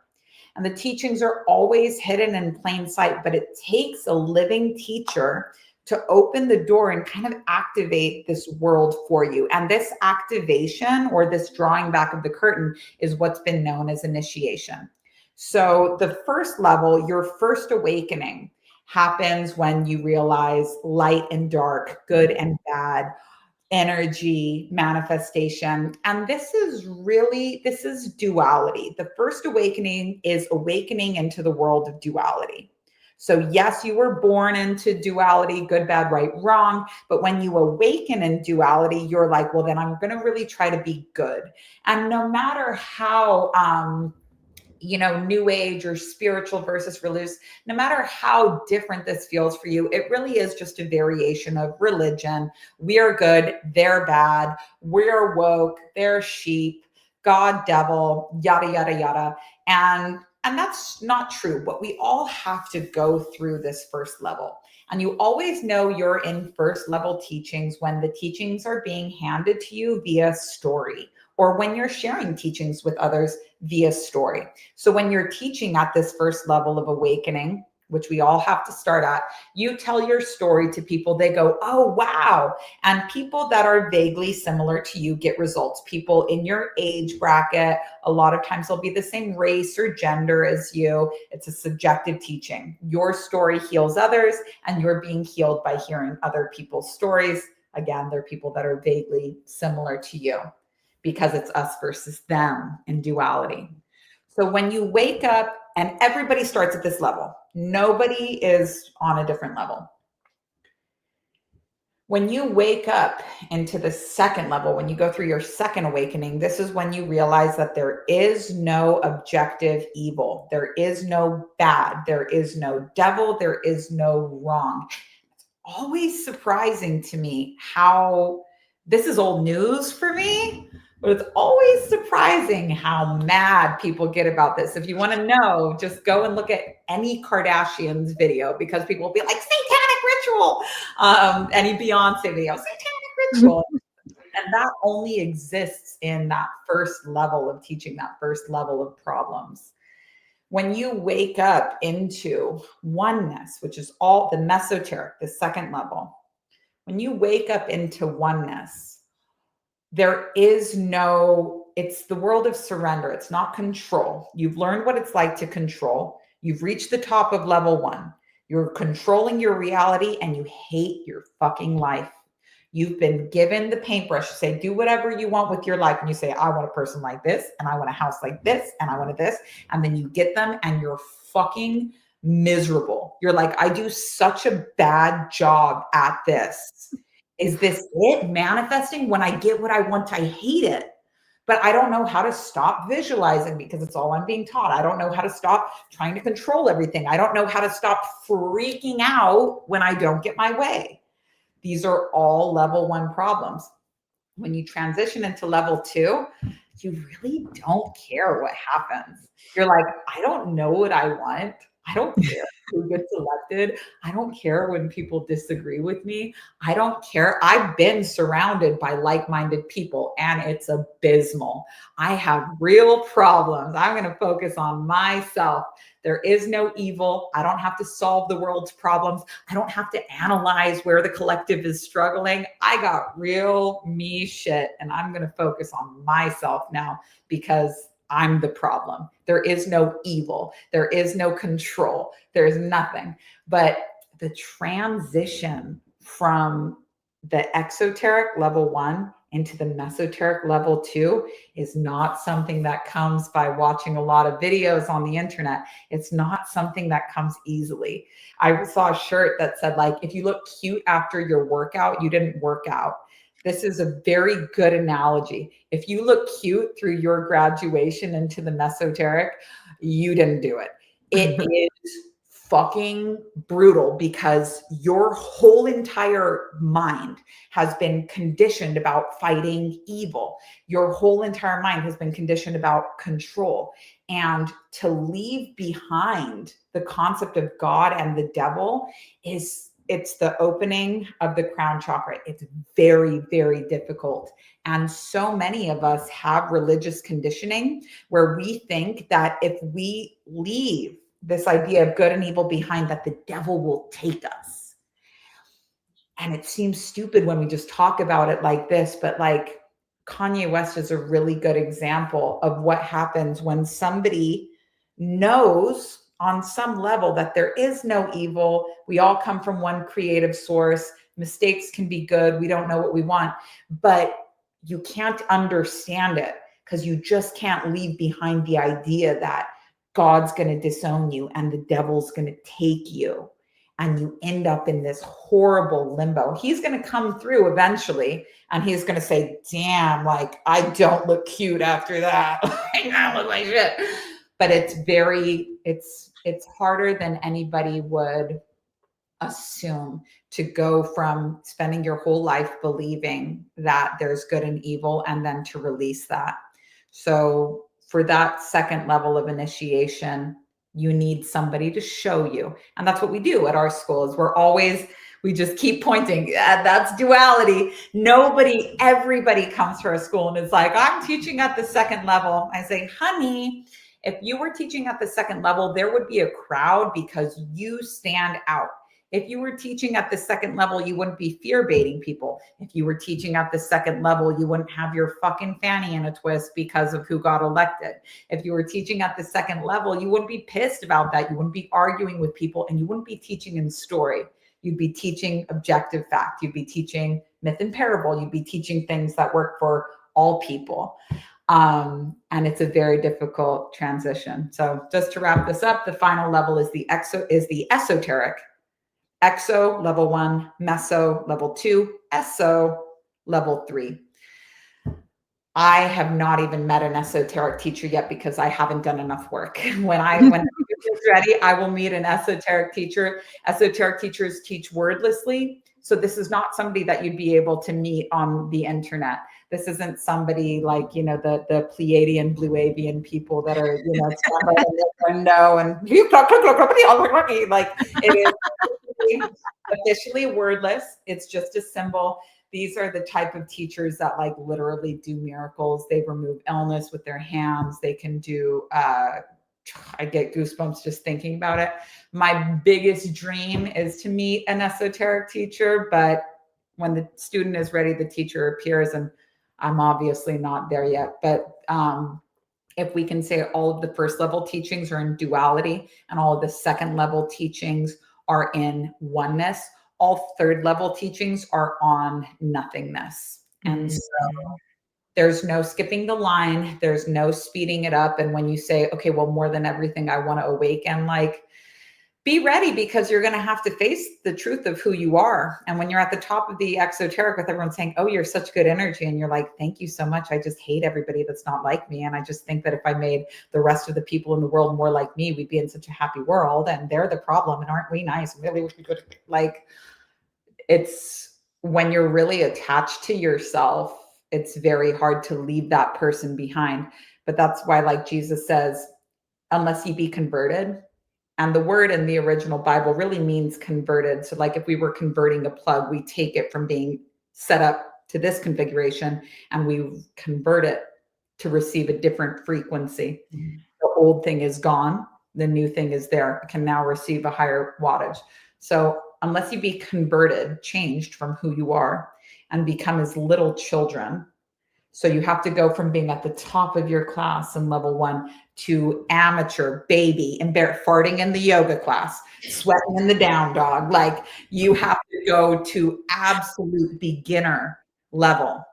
And the teachings are always hidden in plain sight, but it takes a living teacher to open the door and kind of activate this world for you. And this activation, or this drawing back of the curtain, is what's been known as initiation. So the first level, your first awakening, happens when you realize light and dark, good and bad, energy, manifestation. And this is duality. The first awakening is awakening into the world of duality. So yes, you were born into duality, good, bad, right, wrong. But when you awaken in duality, you're like, well, then I'm going to really try to be good. And no matter how, new age or spiritual versus religious, no matter how different this feels for you, it really is just a variation of religion. We are good, they're bad. We're woke, they're sheep, God, devil, yada, yada, yada. And And that's not true, but we all have to go through this first level. And you always know you're in first level teachings when the teachings are being handed to you via story, or when you're sharing teachings with others via story. So when you're teaching at this first level of awakening, which we all have to start at, you tell your story to people, they go, oh, wow. And people that are vaguely similar to you get results. People in your age bracket, a lot of times they'll be the same race or gender as you. It's a subjective teaching. Your story heals others, and you're being healed by hearing other people's stories. Again, they're people that are vaguely similar to you because it's us versus them in duality. So when you wake up, and everybody starts at this level, nobody is on a different level. When you wake up into the second level, when you go through your second awakening, this is when you realize that there is no objective evil. There is no bad. There is no devil. There is no wrong. It's always surprising to me how this is old news for me, but it's always surprising how mad people get about this. If you want to know, just go and look at any Kardashians video, because people will be like, satanic ritual, any Beyonce video, satanic ritual. And that only exists in that first level of teaching, that first level of problems. When you wake up into oneness, which is all the mesoteric, the second level, when you wake up into oneness, there is no, it's the world of surrender. It's not control. You've learned what it's like to control. You've reached the top of level 1. You're controlling your reality and you hate your fucking life. You've been given the paintbrush to say, do whatever you want with your life. And you say, I want a person like this, and I want a house like this, and I want this. And then you get them and you're fucking miserable. You're like, I do such a bad job at this. Is this it manifesting? When I get what I want, I hate it. But I don't know how to stop visualizing because it's all I'm being taught. I don't know how to stop trying to control everything. I don't know how to stop freaking out when I don't get my way. These are all level 1 problems. When you transition into level 2, you really don't care what happens. You're like, I don't know what I want. I don't care who gets elected. I don't care when people disagree with me. I don't care. I've been surrounded by like-minded people and it's abysmal. I have real problems. I'm going to focus on myself. There is no evil. I don't have to solve the world's problems. I don't have to analyze where the collective is struggling. I got real me shit, and I'm going to focus on myself now because I'm the problem. There is no evil. There is no control. There's nothing. But the transition from the exoteric level 1 into the mesoteric level 2 is not something that comes by watching a lot of videos on the internet. It's not something that comes easily. I saw a shirt that said, like, if you look cute after your workout, you didn't work out. This is a very good analogy. If you look cute through your graduation into the mesoteric, you didn't do it. It is fucking brutal because your whole entire mind has been conditioned about fighting evil. Your whole entire mind has been conditioned about control. And to leave behind the concept of God and the devil it's the opening of the crown chakra. It's very, very difficult. And so many of us have religious conditioning where we think that if we leave this idea of good and evil behind, that the devil will take us. And it seems stupid when we just talk about it like this, but like Kanye West is a really good example of what happens when somebody knows on some level that there is no evil. We all come from one creative source. Mistakes can be good. We don't know what we want, but you can't understand it because you just can't leave behind the idea that God's going to disown you and the devil's going to take you. And you end up in this horrible limbo. He's going to come through eventually and he's going to say, damn, like, I don't look cute after that. I look like shit. But it's harder than anybody would assume to go from spending your whole life believing that there's good and evil and then to release that. So for that second level of initiation, you need somebody to show you. And that's what we do at our schools. We just keep pointing. That's duality. Everybody comes to our school and is like, I'm teaching at the second level. I say, honey, if you were teaching at the second level, there would be a crowd because you stand out. If you were teaching at the second level, you wouldn't be fear baiting people. If you were teaching at the second level, you wouldn't have your fucking fanny in a twist because of who got elected. If you were teaching at the second level, you wouldn't be pissed about that. You wouldn't be arguing with people, and you wouldn't be teaching in story. You'd be teaching objective fact. You'd be teaching myth and parable. You'd be teaching things that work for all people. And it's a very difficult transition. So just to wrap this up, the final level is the esoteric. Exo, level 1, meso, level 2, eso, level 3. I have not even met an esoteric teacher yet because I haven't done enough work. When it's ready, I will meet an esoteric teacher. Esoteric teachers teach wordlessly. So this is not somebody that you'd be able to meet on the internet. This isn't somebody like, the Pleiadian, Blue Avian people that are, stand right in the window and like it is officially wordless. It's just a symbol. These are the type of teachers that like literally do miracles. They remove illness with their hands. They can do, I get goosebumps just thinking about it. My biggest dream is to meet an esoteric teacher, but when the student is ready, the teacher appears, and I'm obviously not there yet. But if we can say all of the first level teachings are in duality and all of the second level teachings are in oneness, all third level teachings are on nothingness. And so there's no skipping the line. There's no speeding it up. And when you say, okay, well, more than everything, I want to awaken, like, be ready, because you're going to have to face the truth of who you are. And when you're at the top of the exoteric with everyone saying, oh, you're such good energy. And you're like, thank you so much. I just hate everybody that's not like me. And I just think that if I made the rest of the people in the world more like me, we'd be in such a happy world. And they're the problem. And aren't we nice? Really wish we could. Like, it's when you're really attached to yourself, it's very hard to leave that person behind. But that's why, like Jesus says, unless you be converted. And the word in the original Bible really means converted. So like if we were converting a plug, we take it from being set up to this configuration and we convert it to receive a different frequency. Mm-hmm. The old thing is gone. The new thing is there. It can now receive a higher wattage. So unless you be converted, changed from who you are and become as little children. So you have to go from being at the top of your class in level 1 to amateur, baby, farting in the yoga class, sweating in the down dog. Like, you have to go to absolute beginner level.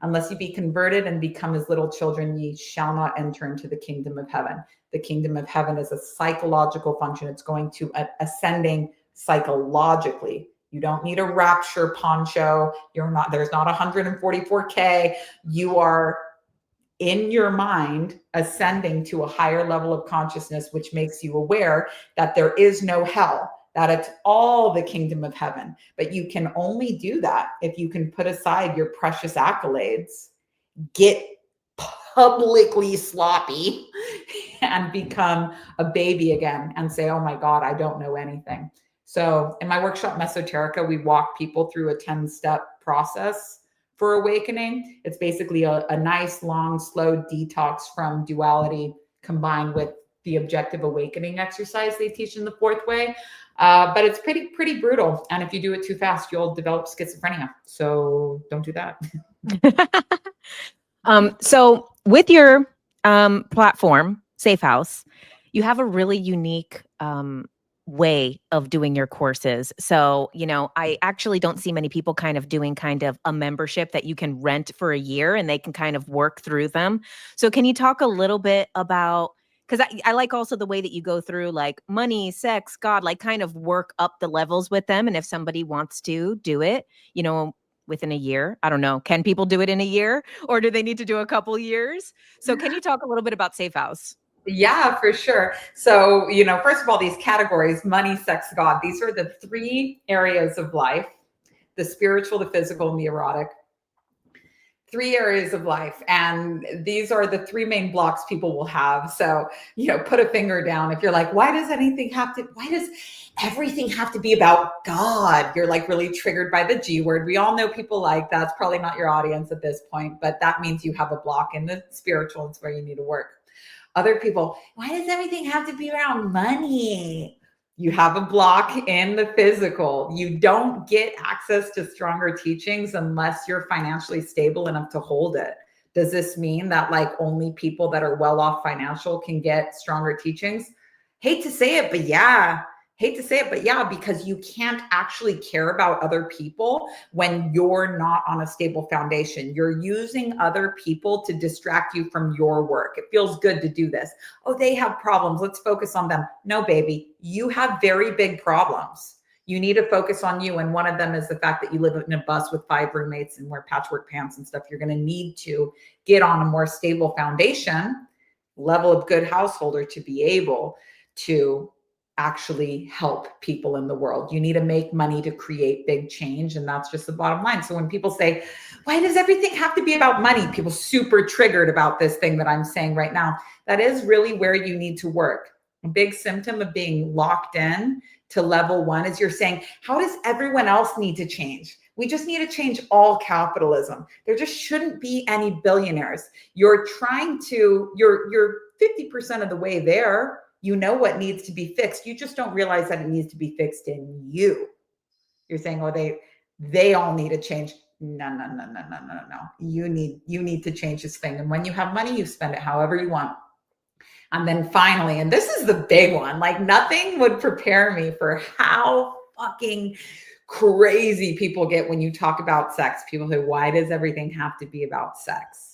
Unless you be converted and become as little children, ye shall not enter into the kingdom of heaven. The kingdom of heaven is a psychological function. It's going to ascending psychologically. You don't need a rapture poncho. There's not 144K. You are in your mind ascending to a higher level of consciousness, which makes you aware that there is no hell, that it's all the kingdom of heaven. But you can only do that if you can put aside your precious accolades, get publicly sloppy, and become a baby again and say, oh my God, I don't know anything. So in my workshop, Mesoterica, we walk people through a 10-step process for awakening. It's basically a nice, long, slow detox from duality combined with the objective awakening exercise they teach in the 4th way. But it's pretty brutal. And if you do it too fast, you'll develop schizophrenia. So don't do that. So with your platform, Safe House, you have a really unique way of doing your courses. So, I actually don't see many people kind of doing kind of a membership that you can rent for a year and they can kind of work through them. So can you talk a little bit about, because I like also the way that you go through like money, sex, God, like kind of work up the levels with them. And if somebody wants to do it, within a year, I don't know, can people do it in a year or do they need to do a couple years? So can you talk a little bit about Safe House? Yeah, for sure. So, first of all, these categories, money, sex, God, these are the 3 areas of life: the spiritual, the physical, and the erotic. 3 areas of life. And these are the 3 main blocks people will have. So, put a finger down. If you're like, why does everything have to be about God? You're like really triggered by the G word. We all know people like that. It's probably not your audience at this point, but that means you have a block in the spiritual. It's where you need to work. Other people, why does everything have to be around money? You have a block in the physical. You don't get access to stronger teachings unless you're financially stable enough to hold it. Does this mean that like only people that are well off financial can get stronger teachings? Hate to say it, but yeah, because you can't actually care about other people when you're not on a stable foundation. You're using other people to distract you from your work. It feels good to do this. Oh, they have problems. Let's focus on them. No, baby, you have very big problems. You need to focus on you. And one of them is the fact that you live in a bus with 5 roommates and wear patchwork pants and stuff. You're going to need to get on a more stable foundation, level of good householder to be able to actually help people in the world. You need to make money to create big change. And that's just the bottom line. So when people say, why does everything have to be about money? People super triggered about this thing that I'm saying right now. That is really where you need to work. A big symptom of being locked in to level 1 is you're saying, how does everyone else need to change? We just need to change all capitalism. There just shouldn't be any billionaires. You're 50% of the way there. You know what needs to be fixed. You just don't realize that it needs to be fixed in you. You're saying, oh, they all need to change. No. You need to change this thing. And when you have money, you spend it however you want. And then finally, and this is the big one, like nothing would prepare me for how fucking crazy people get when you talk about sex. People say, why does everything have to be about sex?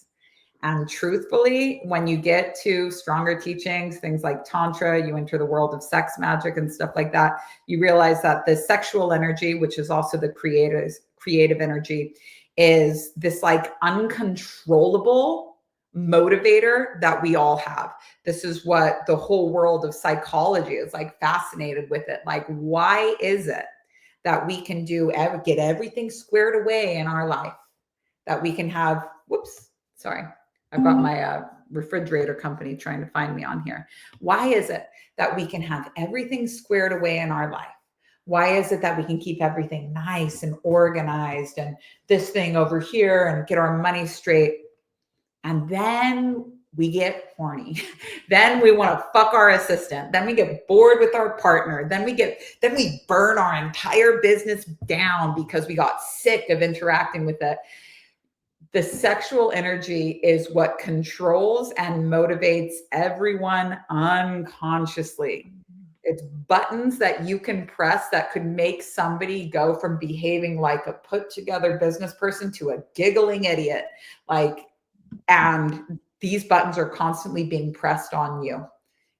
And truthfully, when you get to stronger teachings, things like Tantra, you enter the world of sex magic and stuff like that, you realize that the sexual energy, which is also the creative energy, is this like uncontrollable motivator that we all have. This is what the whole world of psychology is like, fascinated with it. Like, why is it that we can get everything squared away in our life, that we can have, I've got my refrigerator company trying to find me on here. Why is it that we can have everything squared away in our life? Why is it that we can keep everything nice and organized and this thing over here and get our money straight? And then we get horny. Then we want to fuck our assistant. Then we get bored with our partner. Then we burn our entire business down because we got sick of interacting with it. The sexual energy is what controls and motivates everyone unconsciously. It's buttons that you can press that could make somebody go from behaving like a put together business person to a giggling idiot. And these buttons are constantly being pressed on you.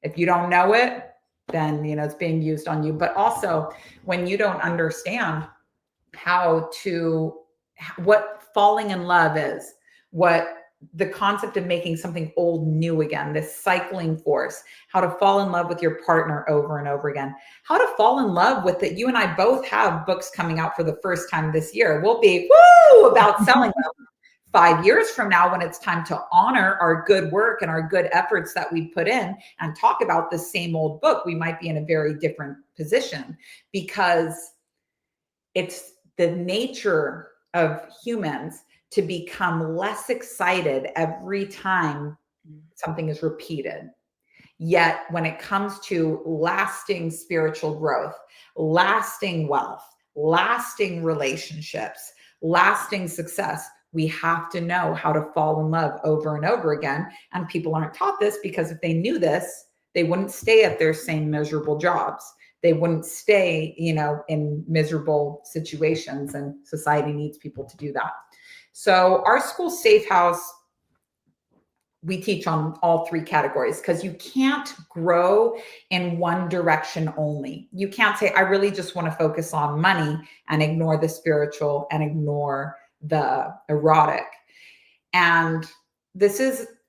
If you don't know it, then it's being used on you. But also when you don't understand what falling in love is, what the concept of making something old new again, this cycling force, how to fall in love with your partner over and over again, how to fall in love with it. You and I both have books coming out for the first time this year. We'll be about selling them 5 years from now, when it's time to honor our good work and our good efforts that we put in and talk about the same old book. We might be in a very different position, because it's the nature of humans to become less excited every time something is repeated. Yet when it comes to lasting spiritual growth, lasting wealth, lasting relationships, lasting success, we have to know how to fall in love over and over again. And people aren't taught this, because if they knew this, they wouldn't stay at their same miserable jobs. They wouldn't stay, in miserable situations, and society needs people to do that. So our school Safe House, we teach on all 3 categories, because you can't grow in one direction only. You can't say, I really just want to focus on money and ignore the spiritual and ignore the erotic. And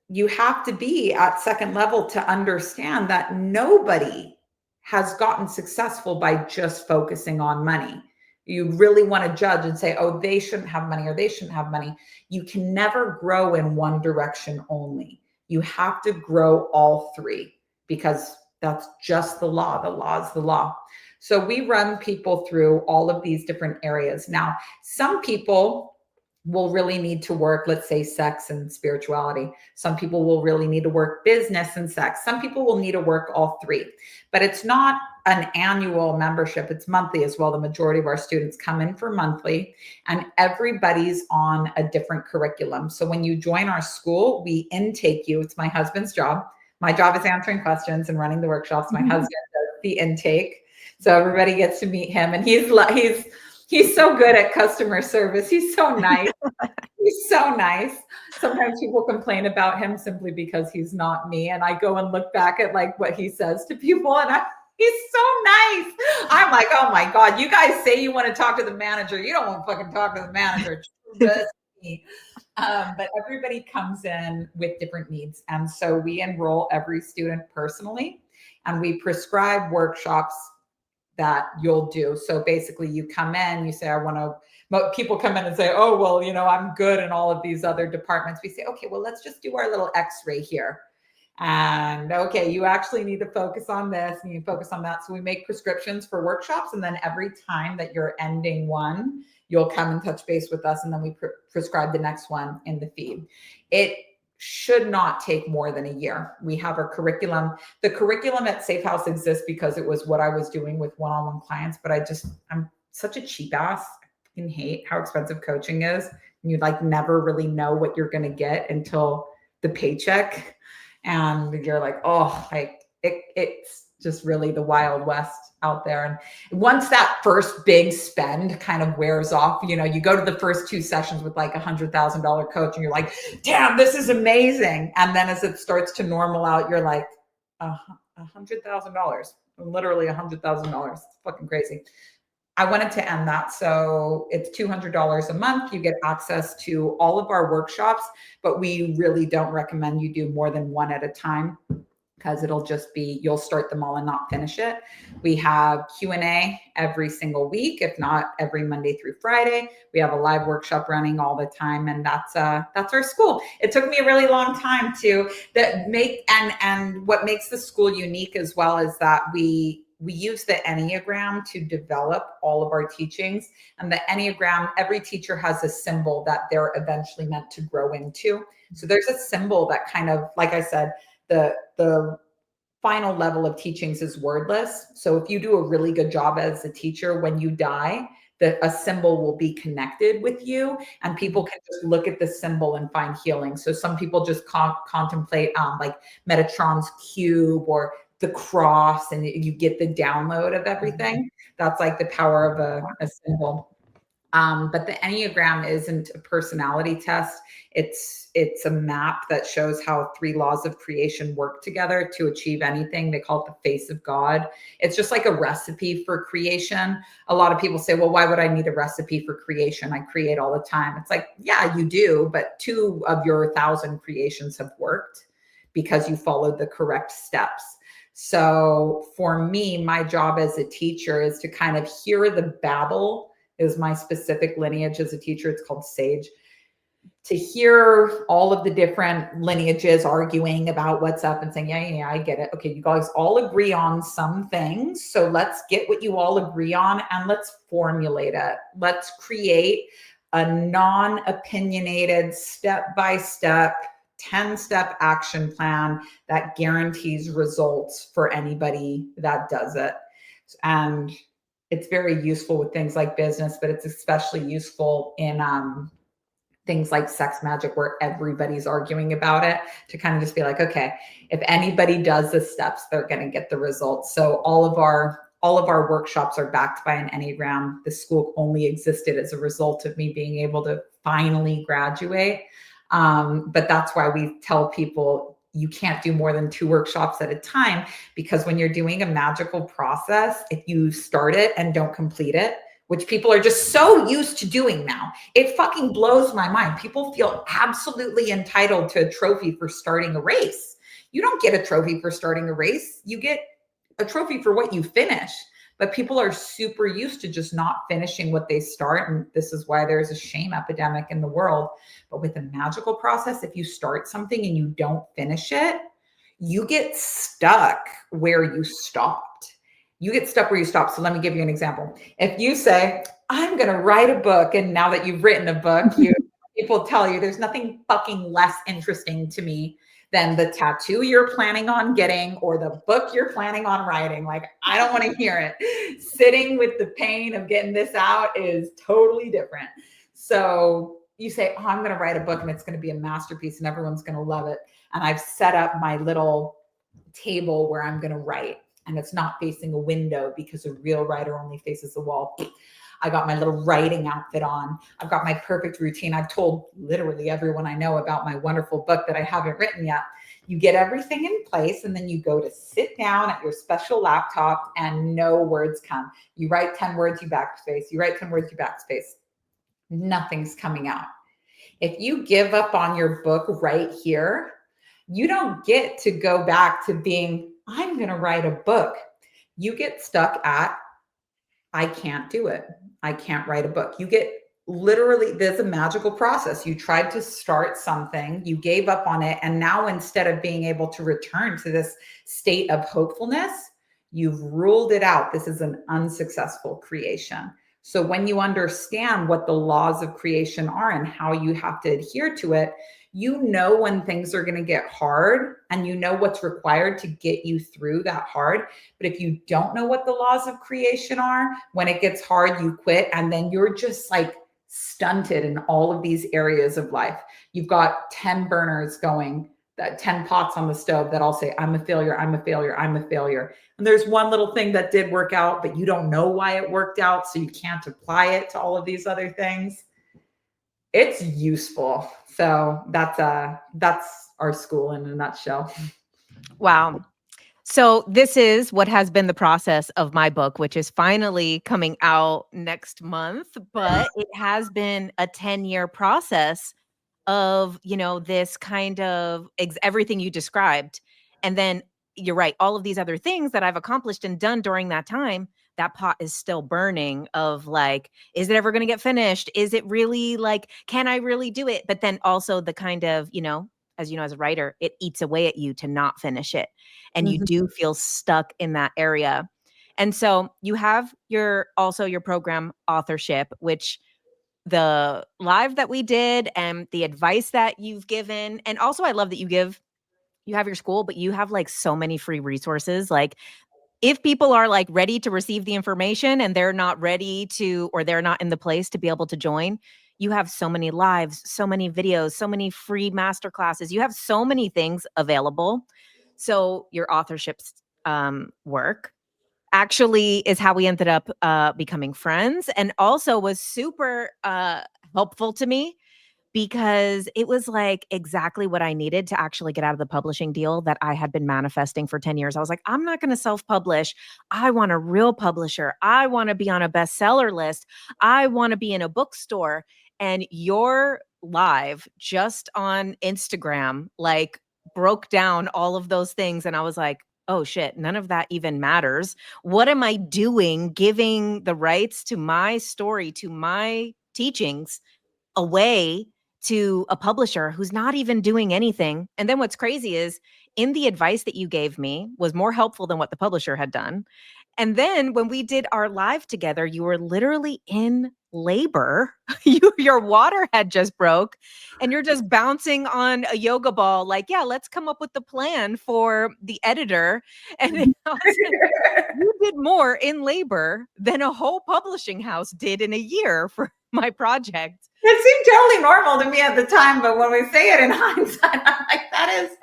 you have to be at second level to understand that nobody has gotten successful by just focusing on money. You really want to judge and say, oh, they shouldn't have money or they shouldn't have money. You can never grow in one direction only. You have to grow all three because that's just the law. The law is the law. So we run people through all of these different areas. Now, some people will really need to work, let's say, sex and spirituality. Some people will really need to work business and sex. Some people will need to work all three, but it's not an annual membership. It's monthly as well. The majority of our students come in for monthly, and everybody's on a different curriculum. So when you join our school, we intake you. It's my husband's job. My job is answering questions and running the workshops. My husband does the intake. So everybody gets to meet him, and he's so good at customer service. He's so nice. He's so nice. Sometimes people complain about him simply because he's not me. And I go and look back at like what he says to people, and he's so nice. I'm like, oh my God, you guys say you want to talk to the manager. You don't want to fucking talk to the manager. Just me. But everybody comes in with different needs. And so we enroll every student personally, and we prescribe workshops that you'll do. So basically you come in, you say, I want to, but people come in and say, oh, well, you know, I'm good in all of these other departments. We say, okay, well, let's just do our little x-ray here. And okay, you actually need to focus on this and you focus on that. So we make prescriptions for workshops. And then every time that you're ending one, you'll come and touch base with us. And then we prescribe the next one in the feed. It should not take more than a year. We have our curriculum. The curriculum at Safe House exists because it was what I was doing with one-on-one clients, but I'm such a cheap ass. I fucking hate how expensive coaching is. You like never really know what you're going to get until the paycheck. And you're like, oh, like it's just really the Wild West out there. And once that first big spend kind of wears off, you know, you go to the first 2 sessions with like $100,000 coach and you're like, damn, this is amazing. And then as it starts to normal out, you're like, $100,000, literally $100,000. It's fucking crazy. I wanted to end that. So it's $200 a month. You get access to all of our workshops, but we really don't recommend you do more than one at a time, because it'll just be, you'll start them all and not finish it. We have Q&A every single week, if not every Monday through Friday. We have a live workshop running all the time, and that's our school. It took me a really long time to and what makes the school unique as well is that we use the Enneagram to develop all of our teachings. And the Enneagram, every teacher has a symbol that they're eventually meant to grow into. So there's a symbol that kind of, like I said, the final level of teachings is wordless. So if you do a really good job as a teacher, when you die, a symbol will be connected with you, and people can just look at the symbol and find healing. So some people just contemplate like Metatron's cube or the cross, and you get the download of everything. That's like the power of a symbol. But the Enneagram isn't a personality test. It's a map that shows how 3 laws of creation work together to achieve anything. They call it the face of God. It's just like a recipe for creation. A lot of people say, well, why would I need a recipe for creation? I create all the time. It's like, yeah, you do, but 2 of your 1,000 creations have worked because you followed the correct steps. So for me, my job as a teacher is to kind of hear the babble. Is my specific lineage as a teacher. It's called SAGE. To hear all of the different lineages arguing about what's up and saying, yeah, I get it. Okay, you guys all agree on some things. So let's get what you all agree on and let's formulate it. Let's create a non-opinionated, step-by-step, 10-step action plan that guarantees results for anybody that does it. And it's very useful with things like business, but it's especially useful in things like sex magic, where everybody's arguing about it, to kind of just be like, okay, if anybody does the steps, they're going to get the results. So all of our workshops are backed by an Enneagram. The school only existed as a result of me being able to finally graduate. But that's why we tell people you can't do more than 2 workshops at a time, because when you're doing a magical process, if you start it and don't complete it, which people are just so used to doing now, it fucking blows my mind. People feel absolutely entitled to a trophy for starting a race. You don't get a trophy for starting a race. You get a trophy for what you finish. but people are super used to just not finishing what they start. And this is why there's a shame epidemic in the world. But with the magical process, if you start something and you don't finish it, you get stuck where you stopped. You get stuck where you stopped. So let me give you an example. If you say, I'm going to write a book, and now that you've written a book, people tell you there's nothing fucking less interesting to me than the tattoo you're planning on getting or the book you're planning on writing. Like, I don't want to hear it. Sitting with the pain of getting this out is totally different. So you say, oh, I'm going to write a book and it's going to be a masterpiece and everyone's going to love it. And I've set up my little table where I'm going to write, and it's not facing a window because a real writer only faces the wall. I got my little writing outfit on. I've got my perfect routine. I've told literally everyone I know about my wonderful book that I haven't written yet. You get everything in place, and then you go to sit down at your special laptop and no words come. You write 10 words, you backspace. You write 10 words, you backspace. Nothing's coming out. If you give up on your book right here, you don't get to go back to being, I'm going to write a book. You get stuck at, I can't do it. I can't write a book. You get literally, there's a magical process. You tried to start something, you gave up on it. And now instead of being able to return to this state of hopefulness, you've ruled it out. This is an unsuccessful creation. So when you understand what the laws of creation are and how you have to adhere to it, you know when things are going to get hard, and you know what's required to get you through that hard. But if you don't know what the laws of creation are, when it gets hard, you quit, and then you're just like stunted in all of these areas of life. You've got 10 burners going, that 10 pots on the stove that all say, I'm a failure, I'm a failure, I'm a failure. And there's one little thing that did work out, but you don't know why it worked out, so you can't apply it to all of these other things. It's useful. So that's our school in a nutshell. Wow. So this is what has been the process of my book, which is finally coming out next month, but it has been a 10-year process of, this kind of everything you described. And then you're right, all of these other things that I've accomplished and done during that time, that pot is still burning of like, is it ever going to get finished? Is it really like, can I really do it? But then also the kind of, as you know, as a writer, it eats away at you to not finish it. And you do feel stuck in that area. And so you have your program authorship, which the live that we did and the advice that you've given. And also I love that you have your school, but you have like so many free resources. Like if people are like ready to receive the information and they're not ready to, or they're not in the place to be able to join, you have so many lives, so many videos, so many free master classes. You have so many things available. So your authorship's work actually is how we ended up becoming friends, and also was super helpful to me because it was like exactly what I needed to actually get out of the publishing deal that I had been manifesting for 10 years. I was like, I'm not going to self-publish. I want a real publisher. I want to be on a bestseller list. I want to be in a bookstore. And your live just on Instagram, like broke down all of those things. And I was like, oh shit, none of that even matters. What am I doing giving the rights to my story, to my teachings away to a publisher who's not even doing anything? And then what's crazy is in the advice that you gave me was more helpful than what the publisher had done. And then when we did our live together, you were literally in labor. Your water had just broke and you're just bouncing on a yoga ball. Like, yeah, let's come up with the plan for the editor. And then I was like, you did more in labor than a whole publishing house did in a year for my project. It seemed totally normal to me at the time, but when we say it in hindsight, I'm like, that is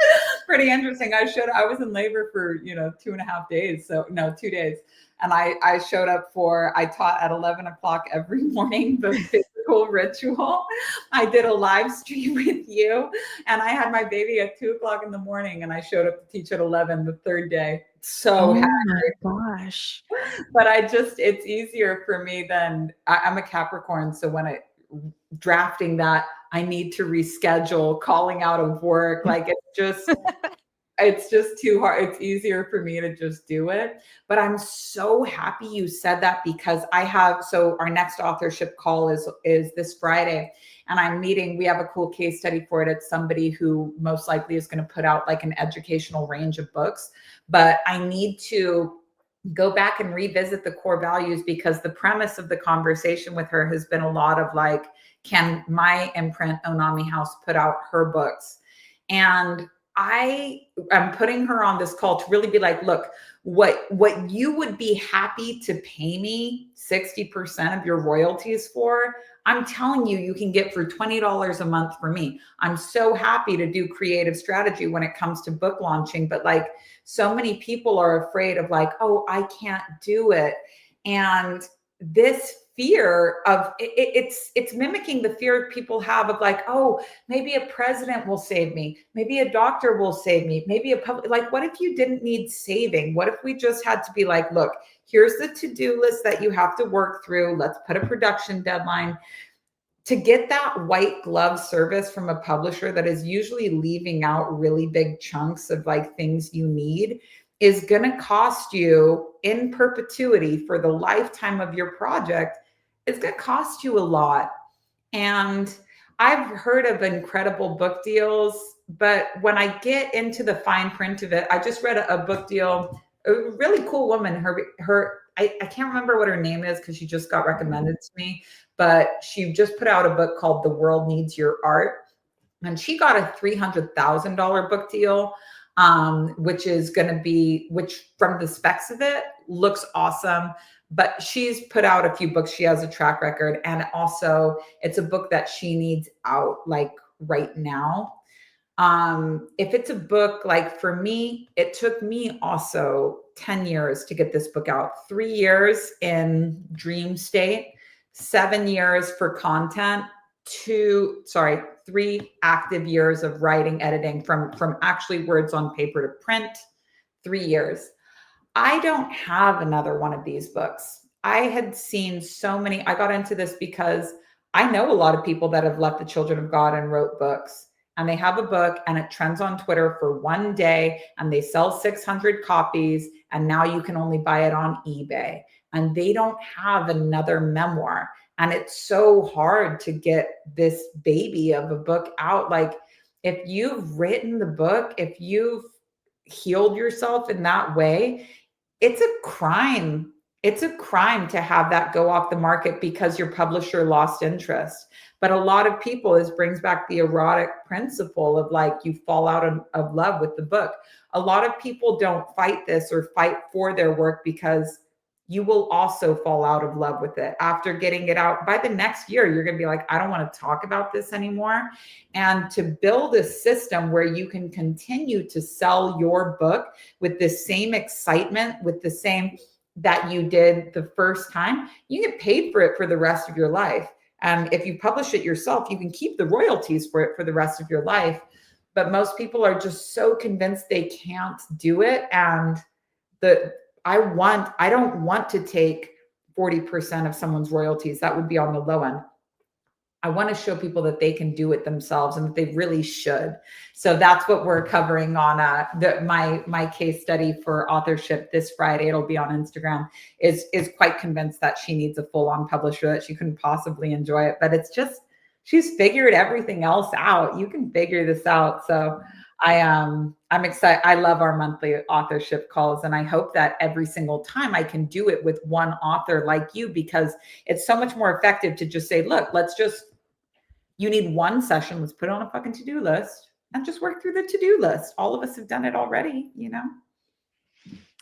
pretty interesting. I was in labor for 2.5 days, so no, 2 days, and I showed up I taught at 11 o'clock every morning, the physical ritual. I did a live stream with you, and I had my baby at 2 o'clock in the morning, and I showed up to teach at 11 the third day. So oh my gosh! But it's easier for me than I'm a Capricorn, so when drafting that, I need to reschedule, calling out of work. Like it's just, it's just too hard. It's easier for me to just do it. But I'm so happy you said that because so our next authorship call is this Friday. And we have a cool case study for it. It's somebody who most likely is going to put out like an educational range of books. But I need to go back and revisit the core values because the premise of the conversation with her has been a lot of like, can my imprint Onami House put out her books? And I'm putting her on this call to really be like, look, what you would be happy to pay me 60% of your royalties for, I'm telling you, you can get for $20 a month for me. I'm so happy to do creative strategy when it comes to book launching, but like so many people are afraid of like, oh, I can't do it. And this fear of it's mimicking the fear people have of like, oh, maybe a president will save me, maybe a doctor will save me, maybe like, what if you didn't need saving? What if we just had to be like, look, here's the to-do list that you have to work through, let's put a production deadline. To get that white glove service from a publisher that is usually leaving out really big chunks of like things you need is going to cost you in perpetuity for the lifetime of your project. It's going to cost you a lot. And I've heard of incredible book deals, but when I get into the fine print of it, I just read a book deal, a really cool woman. I can't remember what her name is because she just got recommended to me, but she just put out a book called The World Needs Your Art. And she got a $300,000 book deal, which from the specs of it looks awesome. But she's put out a few books. She has a track record. And also it's a book that she needs out like right now. If it's a book, like for me, it took me also 10 years to get this book out, 3 years in dream state, 7 years for content, 3 active years of writing, editing from actually words on paper to print, 3 years. I don't have another one of these books. I had seen so many. I got into this because I know a lot of people that have left the children of God and wrote books, and they have a book and it trends on Twitter for one day and they sell 600 copies and now you can only buy it on eBay, and they don't have another memoir. And it's so hard to get this baby of a book out. Like if you've written the book, if you've healed yourself in that way, it's a crime. It's a crime to have that go off the market because your publisher lost interest. But a lot of people, this brings back the erotic principle of like you fall out of love with the book. A lot of people don't fight this or fight for their work because you will also fall out of love with it. After getting it out, by the next year, you're going to be like, I don't want to talk about this anymore. And to build a system where you can continue to sell your book with the same excitement, with the same that you did the first time, you get paid for it for the rest of your life. And if you publish it yourself, you can keep the royalties for it for the rest of your life. But most people are just so convinced they can't do it. And I don't want to take 40% of someone's royalties. That would be on the low end. I want to show people that they can do it themselves and that they really should. So that's what we're covering on my case study for authorship this Friday. It'll be on Instagram. Is quite convinced that she needs a full-on publisher, that she couldn't possibly enjoy it. But it's just, she's figured everything else out. You can figure this out. So I'm excited. I love our monthly authorship calls, and I hope that every single time I can do it with one author like you, because it's so much more effective to just say, look, you need one session. Let's put it on a fucking to-do list and just work through the to-do list. All of us have done it already, you know?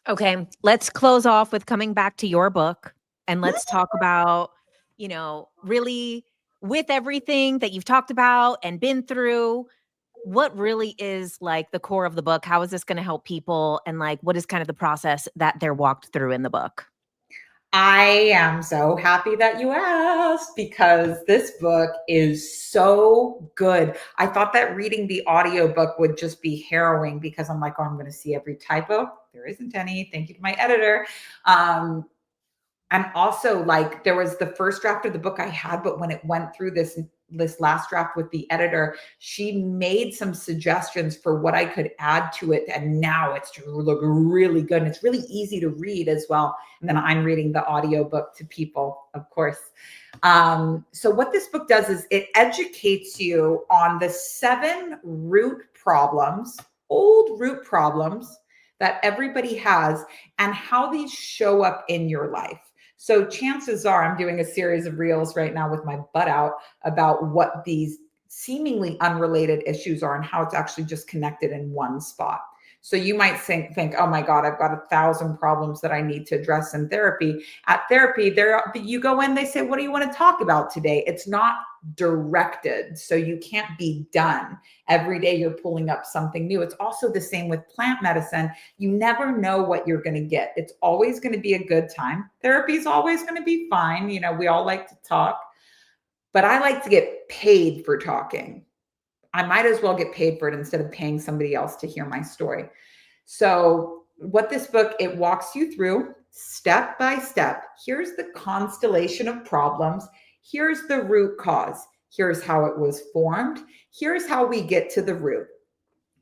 Okay. Let's close off with coming back to your book, and let's talk about, really with everything that you've talked about and been through, what really is like the core of the book? How is this going to help people? And like, what is kind of the process that they're walked through in the book? I am so happy that you asked, because this book is so good. I thought that reading the audiobook would just be harrowing because I'm like, oh, I'm going to see every typo. There isn't any. Thank you to my editor. And also, like, there was the first draft of the book I had, but when it went through this this last draft with the editor, she made some suggestions for what I could add to it. And now it's to look really good. And it's really easy to read as well. And then I'm reading the audiobook to people, of course. So what this book does is it educates you on the 7 root problems, old root problems that everybody has, and how these show up in your life. So chances are, I'm doing a series of reels right now with my butt out about what these seemingly unrelated issues are and how it's actually just connected in one spot. So you might think, oh my God, I've got 1,000 problems that I need to address in therapy. At therapy, you go in, they say, what do you want to talk about today? It's not directed, so you can't be done. Every day you're pulling up something new. It's also the same with plant medicine. You never know what you're going to get. It's always going to be a good time. Therapy is always going to be fine. You know, we all like to talk, but I like to get paid for talking. I might as well get paid for it instead of paying somebody else to hear my story. So what this book, it walks you through step by step. Here's the constellation of problems. Here's the root cause. Here's how it was formed. Here's how we get to the root.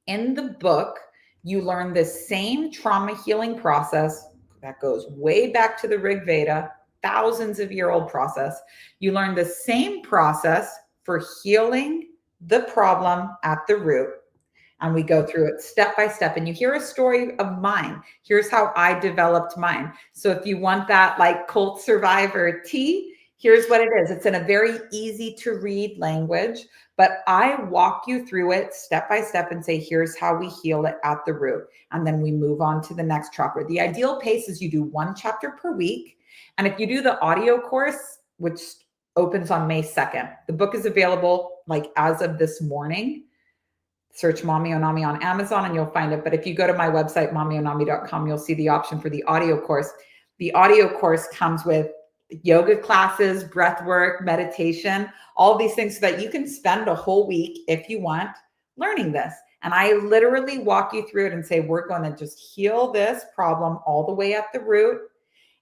In the book, you learn the same trauma healing process that goes way back to the Rig Veda, thousands of year old process. You learn the same process for healing the problem at the root. And we go through it step by step. And you hear a story of mine. Here's how I developed mine. So if you want that like cult survivor tea, here's what it is. It's in a very easy to read language, but I walk you through it step by step and say, here's how we heal it at the root. And then we move on to the next chapter. The ideal pace is you do 1 chapter per week. And if you do the audio course, which opens on May 2nd, the book is available like as of this morning. Search Mami Onami on Amazon and you'll find it. But if you go to my website, mamionami.com, you'll see the option for the audio course. The audio course comes with yoga classes, breath work, meditation, all these things so that you can spend a whole week, if you want, learning this. And I literally walk you through it and say, we're going to just heal this problem all the way at the root.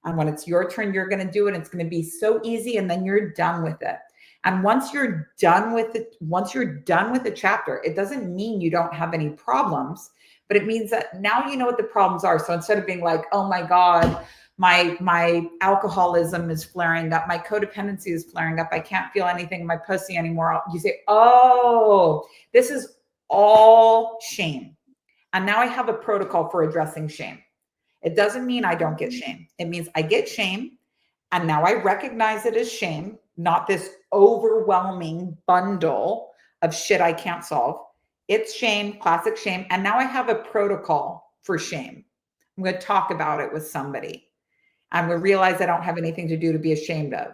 And when it's your turn, you're going to do it. It's going to be so easy. And then you're done with it. And once you're done with it, once you're done with the chapter, it doesn't mean you don't have any problems, but it means that now you know what the problems are. So instead of being like, oh my God, my alcoholism is flaring up, my codependency is flaring up, I can't feel anything in my pussy anymore, you say, oh, this is all shame. And now I have a protocol for addressing shame. It doesn't mean I don't get shame. It means I get shame. And now I recognize it as shame, not this overwhelming bundle of shit I can't solve. It's shame, classic shame. And now I have a protocol for shame. I'm going to talk about it with somebody. I'm going to realize I don't have anything to do to be ashamed of.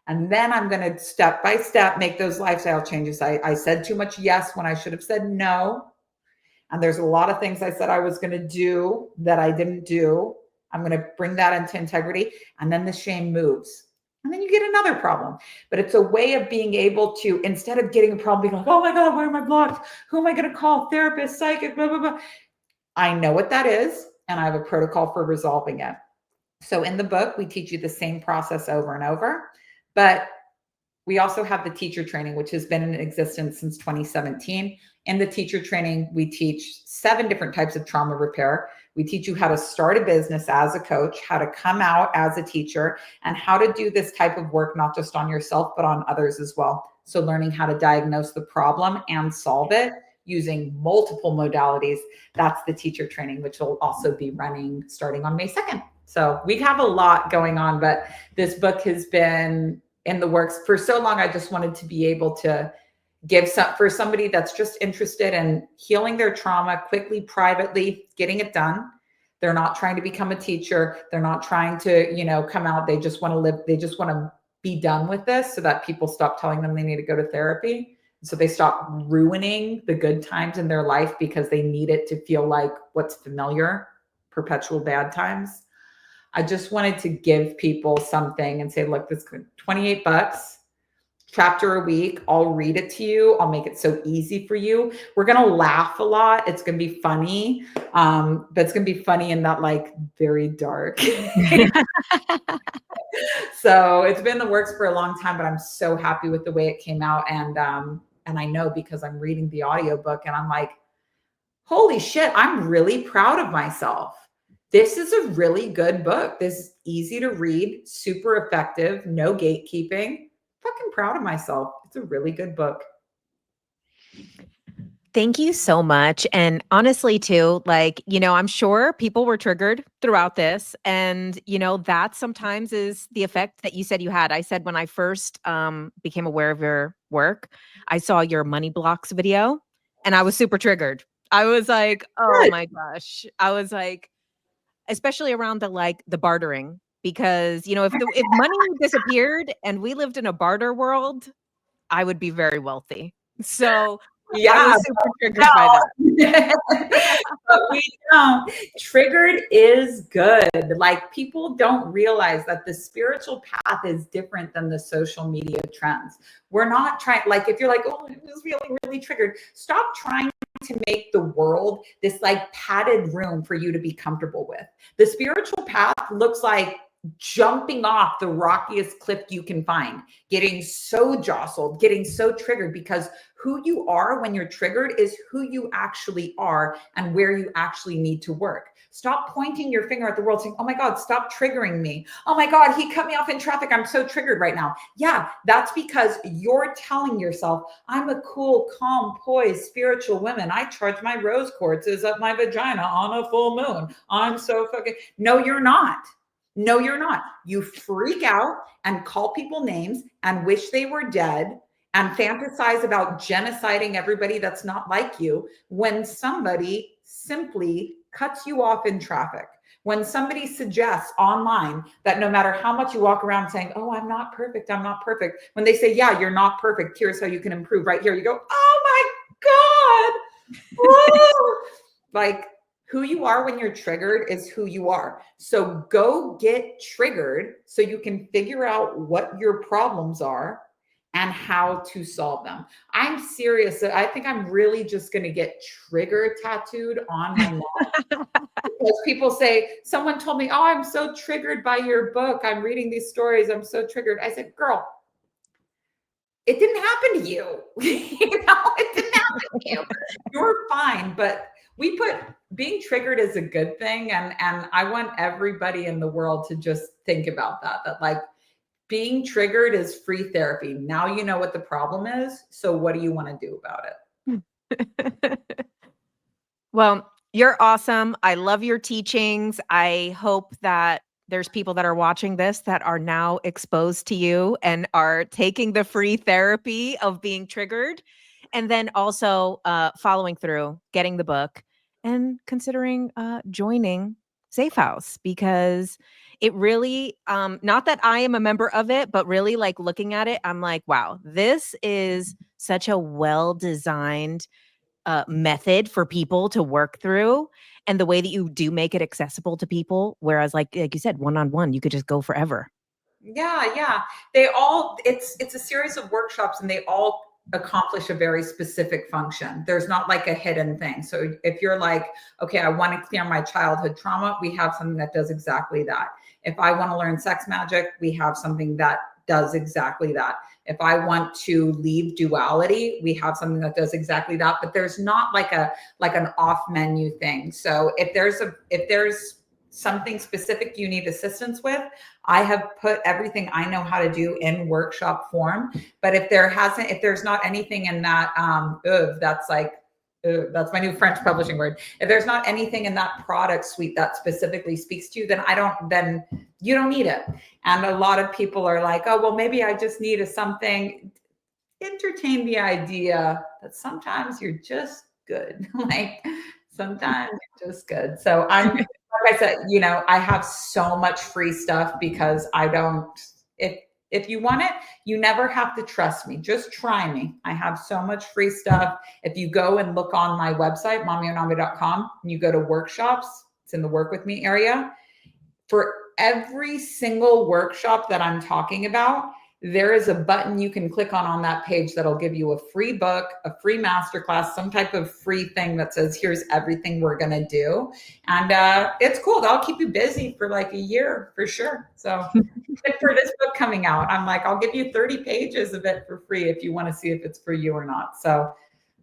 And then I'm going to step by step make those lifestyle changes. I said too much yes when I should have said no. And there's a lot of things I said I was going to do that I didn't do. I'm going to bring that into integrity. And then the shame moves. And then you get another problem. But it's a way of being able to, instead of getting a problem, being like, oh my God, where am I blocked? Who am I going to call? Therapist, psychic, blah, blah, blah. I know what that is. And I have a protocol for resolving it. So in the book, we teach you the same process over and over. But we also have the teacher training, which has been in existence since 2017. In the teacher training, we teach 7 different types of trauma repair. We teach you how to start a business as a coach, how to come out as a teacher, and how to do this type of work, not just on yourself, but on others as well. So learning how to diagnose the problem and solve it using multiple modalities. That's the teacher training, which will also be running starting on May 2nd. So we have a lot going on, but this book has been in the works for so long. I just wanted to be able to give some for somebody that's just interested in healing their trauma quickly, privately, getting it done. They're not trying to become a teacher. They're not trying to, come out. They just want to live. They just want to be done with this so that people stop telling them they need to go to therapy. So they stop ruining the good times in their life because they need it to feel like what's familiar, perpetual bad times. I just wanted to give people something and say, look, this is $28. chapter a week. I'll read it to you. I'll make it so easy for you. We're going to laugh a lot. It's going to be funny. But it's going to be funny in that like very dark. So it's been in the works for a long time, but I'm so happy with the way it came out. And I know because I'm reading the audiobook and I'm like, holy shit, I'm really proud of myself. This is a really good book. This is easy to read, super effective, no gatekeeping. Fucking proud of myself. It's a really good book. Thank you so much. And honestly, too, like, I'm sure people were triggered throughout this. And, that sometimes is the effect that you said you had. I said when I first became aware of your work, I saw your money blocks video and I was super triggered. I was like, oh Good. my gosh. I was like, especially around the bartering, because, if money disappeared and we lived in a barter world, I would be very wealthy. So I Yeah, was super triggered by that. but we don't. Triggered is good. Like people don't realize that the spiritual path is different than the social media trends. We're not trying, like if you're like, oh, I'm just feeling really triggered, stop trying to make the world this like padded room for you to be comfortable with. The spiritual path looks like jumping off the rockiest cliff you can find, getting so jostled, getting so triggered, because who you are when you're triggered is who you actually are and where you actually need to work. Stop pointing your finger at the world saying, oh my God, stop triggering me. Oh my God, he cut me off in traffic. I'm so triggered right now. Yeah, that's because you're telling yourself, I'm a cool, calm, poised, spiritual woman. I charge my rose quartzes up my vagina on a full moon. I'm so fucking, no, you're not. No, you're not. You freak out and call people names and wish they were dead and fantasize about genociding everybody that's not like you when somebody simply cuts you off in traffic. When somebody suggests online that no matter how much you walk around saying, oh, I'm not perfect, I'm not perfect. When they say, yeah, you're not perfect, here's how you can improve right here. You go, oh my God. Whoa. Like, who you are when you're triggered is who you are. So go get triggered so you can figure out what your problems are and how to solve them. I'm serious. I think I'm really just going to get trigger tattooed on my neck. Because people say, someone told me, oh, I'm so triggered by your book. I'm reading these stories. I'm so triggered. I said, girl, it didn't happen to you. It didn't happen to you. You're fine. But we put being triggered is a good thing. And I want everybody in the world to just think about that like being triggered is free therapy. Now you know what the problem is. So what do you want to do about it? Well, you're awesome. I love your teachings. I hope that there's people that are watching this that are now exposed to you and are taking the free therapy of being triggered, and then also following through, getting the book, and considering joining Safe House, because it really, not that I am a member of it, but really like looking at it, I'm like, wow, this is such a well-designed method for people to work through, and the way that you do make it accessible to people, whereas like you said, one-on-one, you could just go forever. Yeah. They all, it's a series of workshops and they all accomplish a very specific function. There's not like a hidden thing. So if you're like, okay, I want to clear my childhood trauma, we have something that does exactly that. If I want to learn sex magic, we have something that does exactly that. If I want to leave duality, we have something that does exactly that. But there's not like an off menu thing. So if there's something specific you need assistance with, I have put everything I know how to do in workshop form. But if there's not anything in that, that's my new French publishing word. If there's not anything in that product suite that specifically speaks to you, then you don't need it. And a lot of people are like, oh, well, maybe I just need something. Entertain the idea that sometimes you're just good. Like sometimes you're just good. So like I said, I have so much free stuff because I don't, if you want it, you never have to trust me. Just try me. I have so much free stuff. If you go and look on my website, mamionami.com, and you go to workshops, it's in the work with me area. For every single workshop that I'm talking about, there is a button you can click on that page that'll give you a free book, a free masterclass, some type of free thing that says, here's everything we're going to do. And it's cool. That'll keep you busy for like a year for sure. So for this book coming out, I'm like, I'll give you 30 pages of it for free if you want to see if it's for you or not. So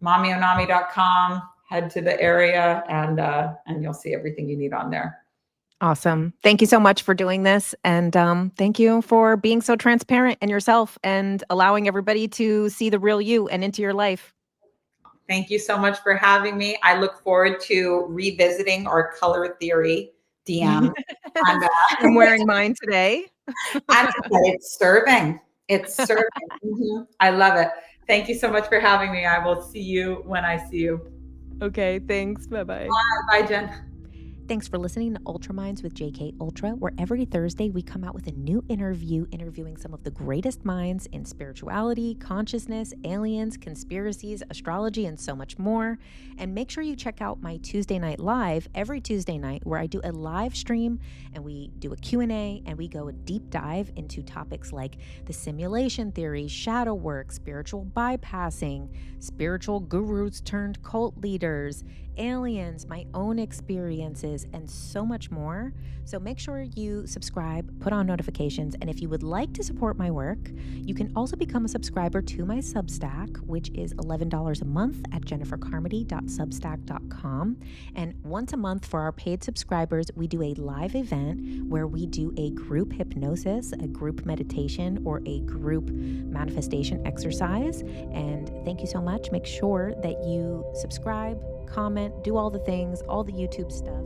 mamionami.com, head to the area and you'll see everything you need on there. Awesome. Thank you so much for doing this. And thank you for being so transparent in yourself and allowing everybody to see the real you and into your life. Thank you so much for having me. I look forward to revisiting our color theory DM. And, I'm wearing mine today. and it's serving. It's serving. I love it. Thank you so much for having me. I will see you when I see you. Okay, thanks. Bye-bye. Bye, Jen. Thanks for listening to Ultra Minds with JK Ultra, where every Thursday we come out with a new interview interviewing some of the greatest minds in spirituality, consciousness, aliens, conspiracies, astrology, and so much more. And make sure you check out my Tuesday Night Live every Tuesday night, where I do a live stream and we do a Q&A and we go a deep dive into topics like the simulation theory, shadow work, spiritual bypassing, spiritual gurus turned cult leaders, aliens, my own experiences, and so much more. So make sure you subscribe, put on notifications, and if you would like to support my work, you can also become a subscriber to my Substack, which is $11 a month at jennifercarmody.substack.com. And once a month for our paid subscribers, we do a live event where we do a group hypnosis, a group meditation, or a group manifestation exercise. And thank you so much. Make sure that you subscribe, comment, do all the things, all the YouTube stuff.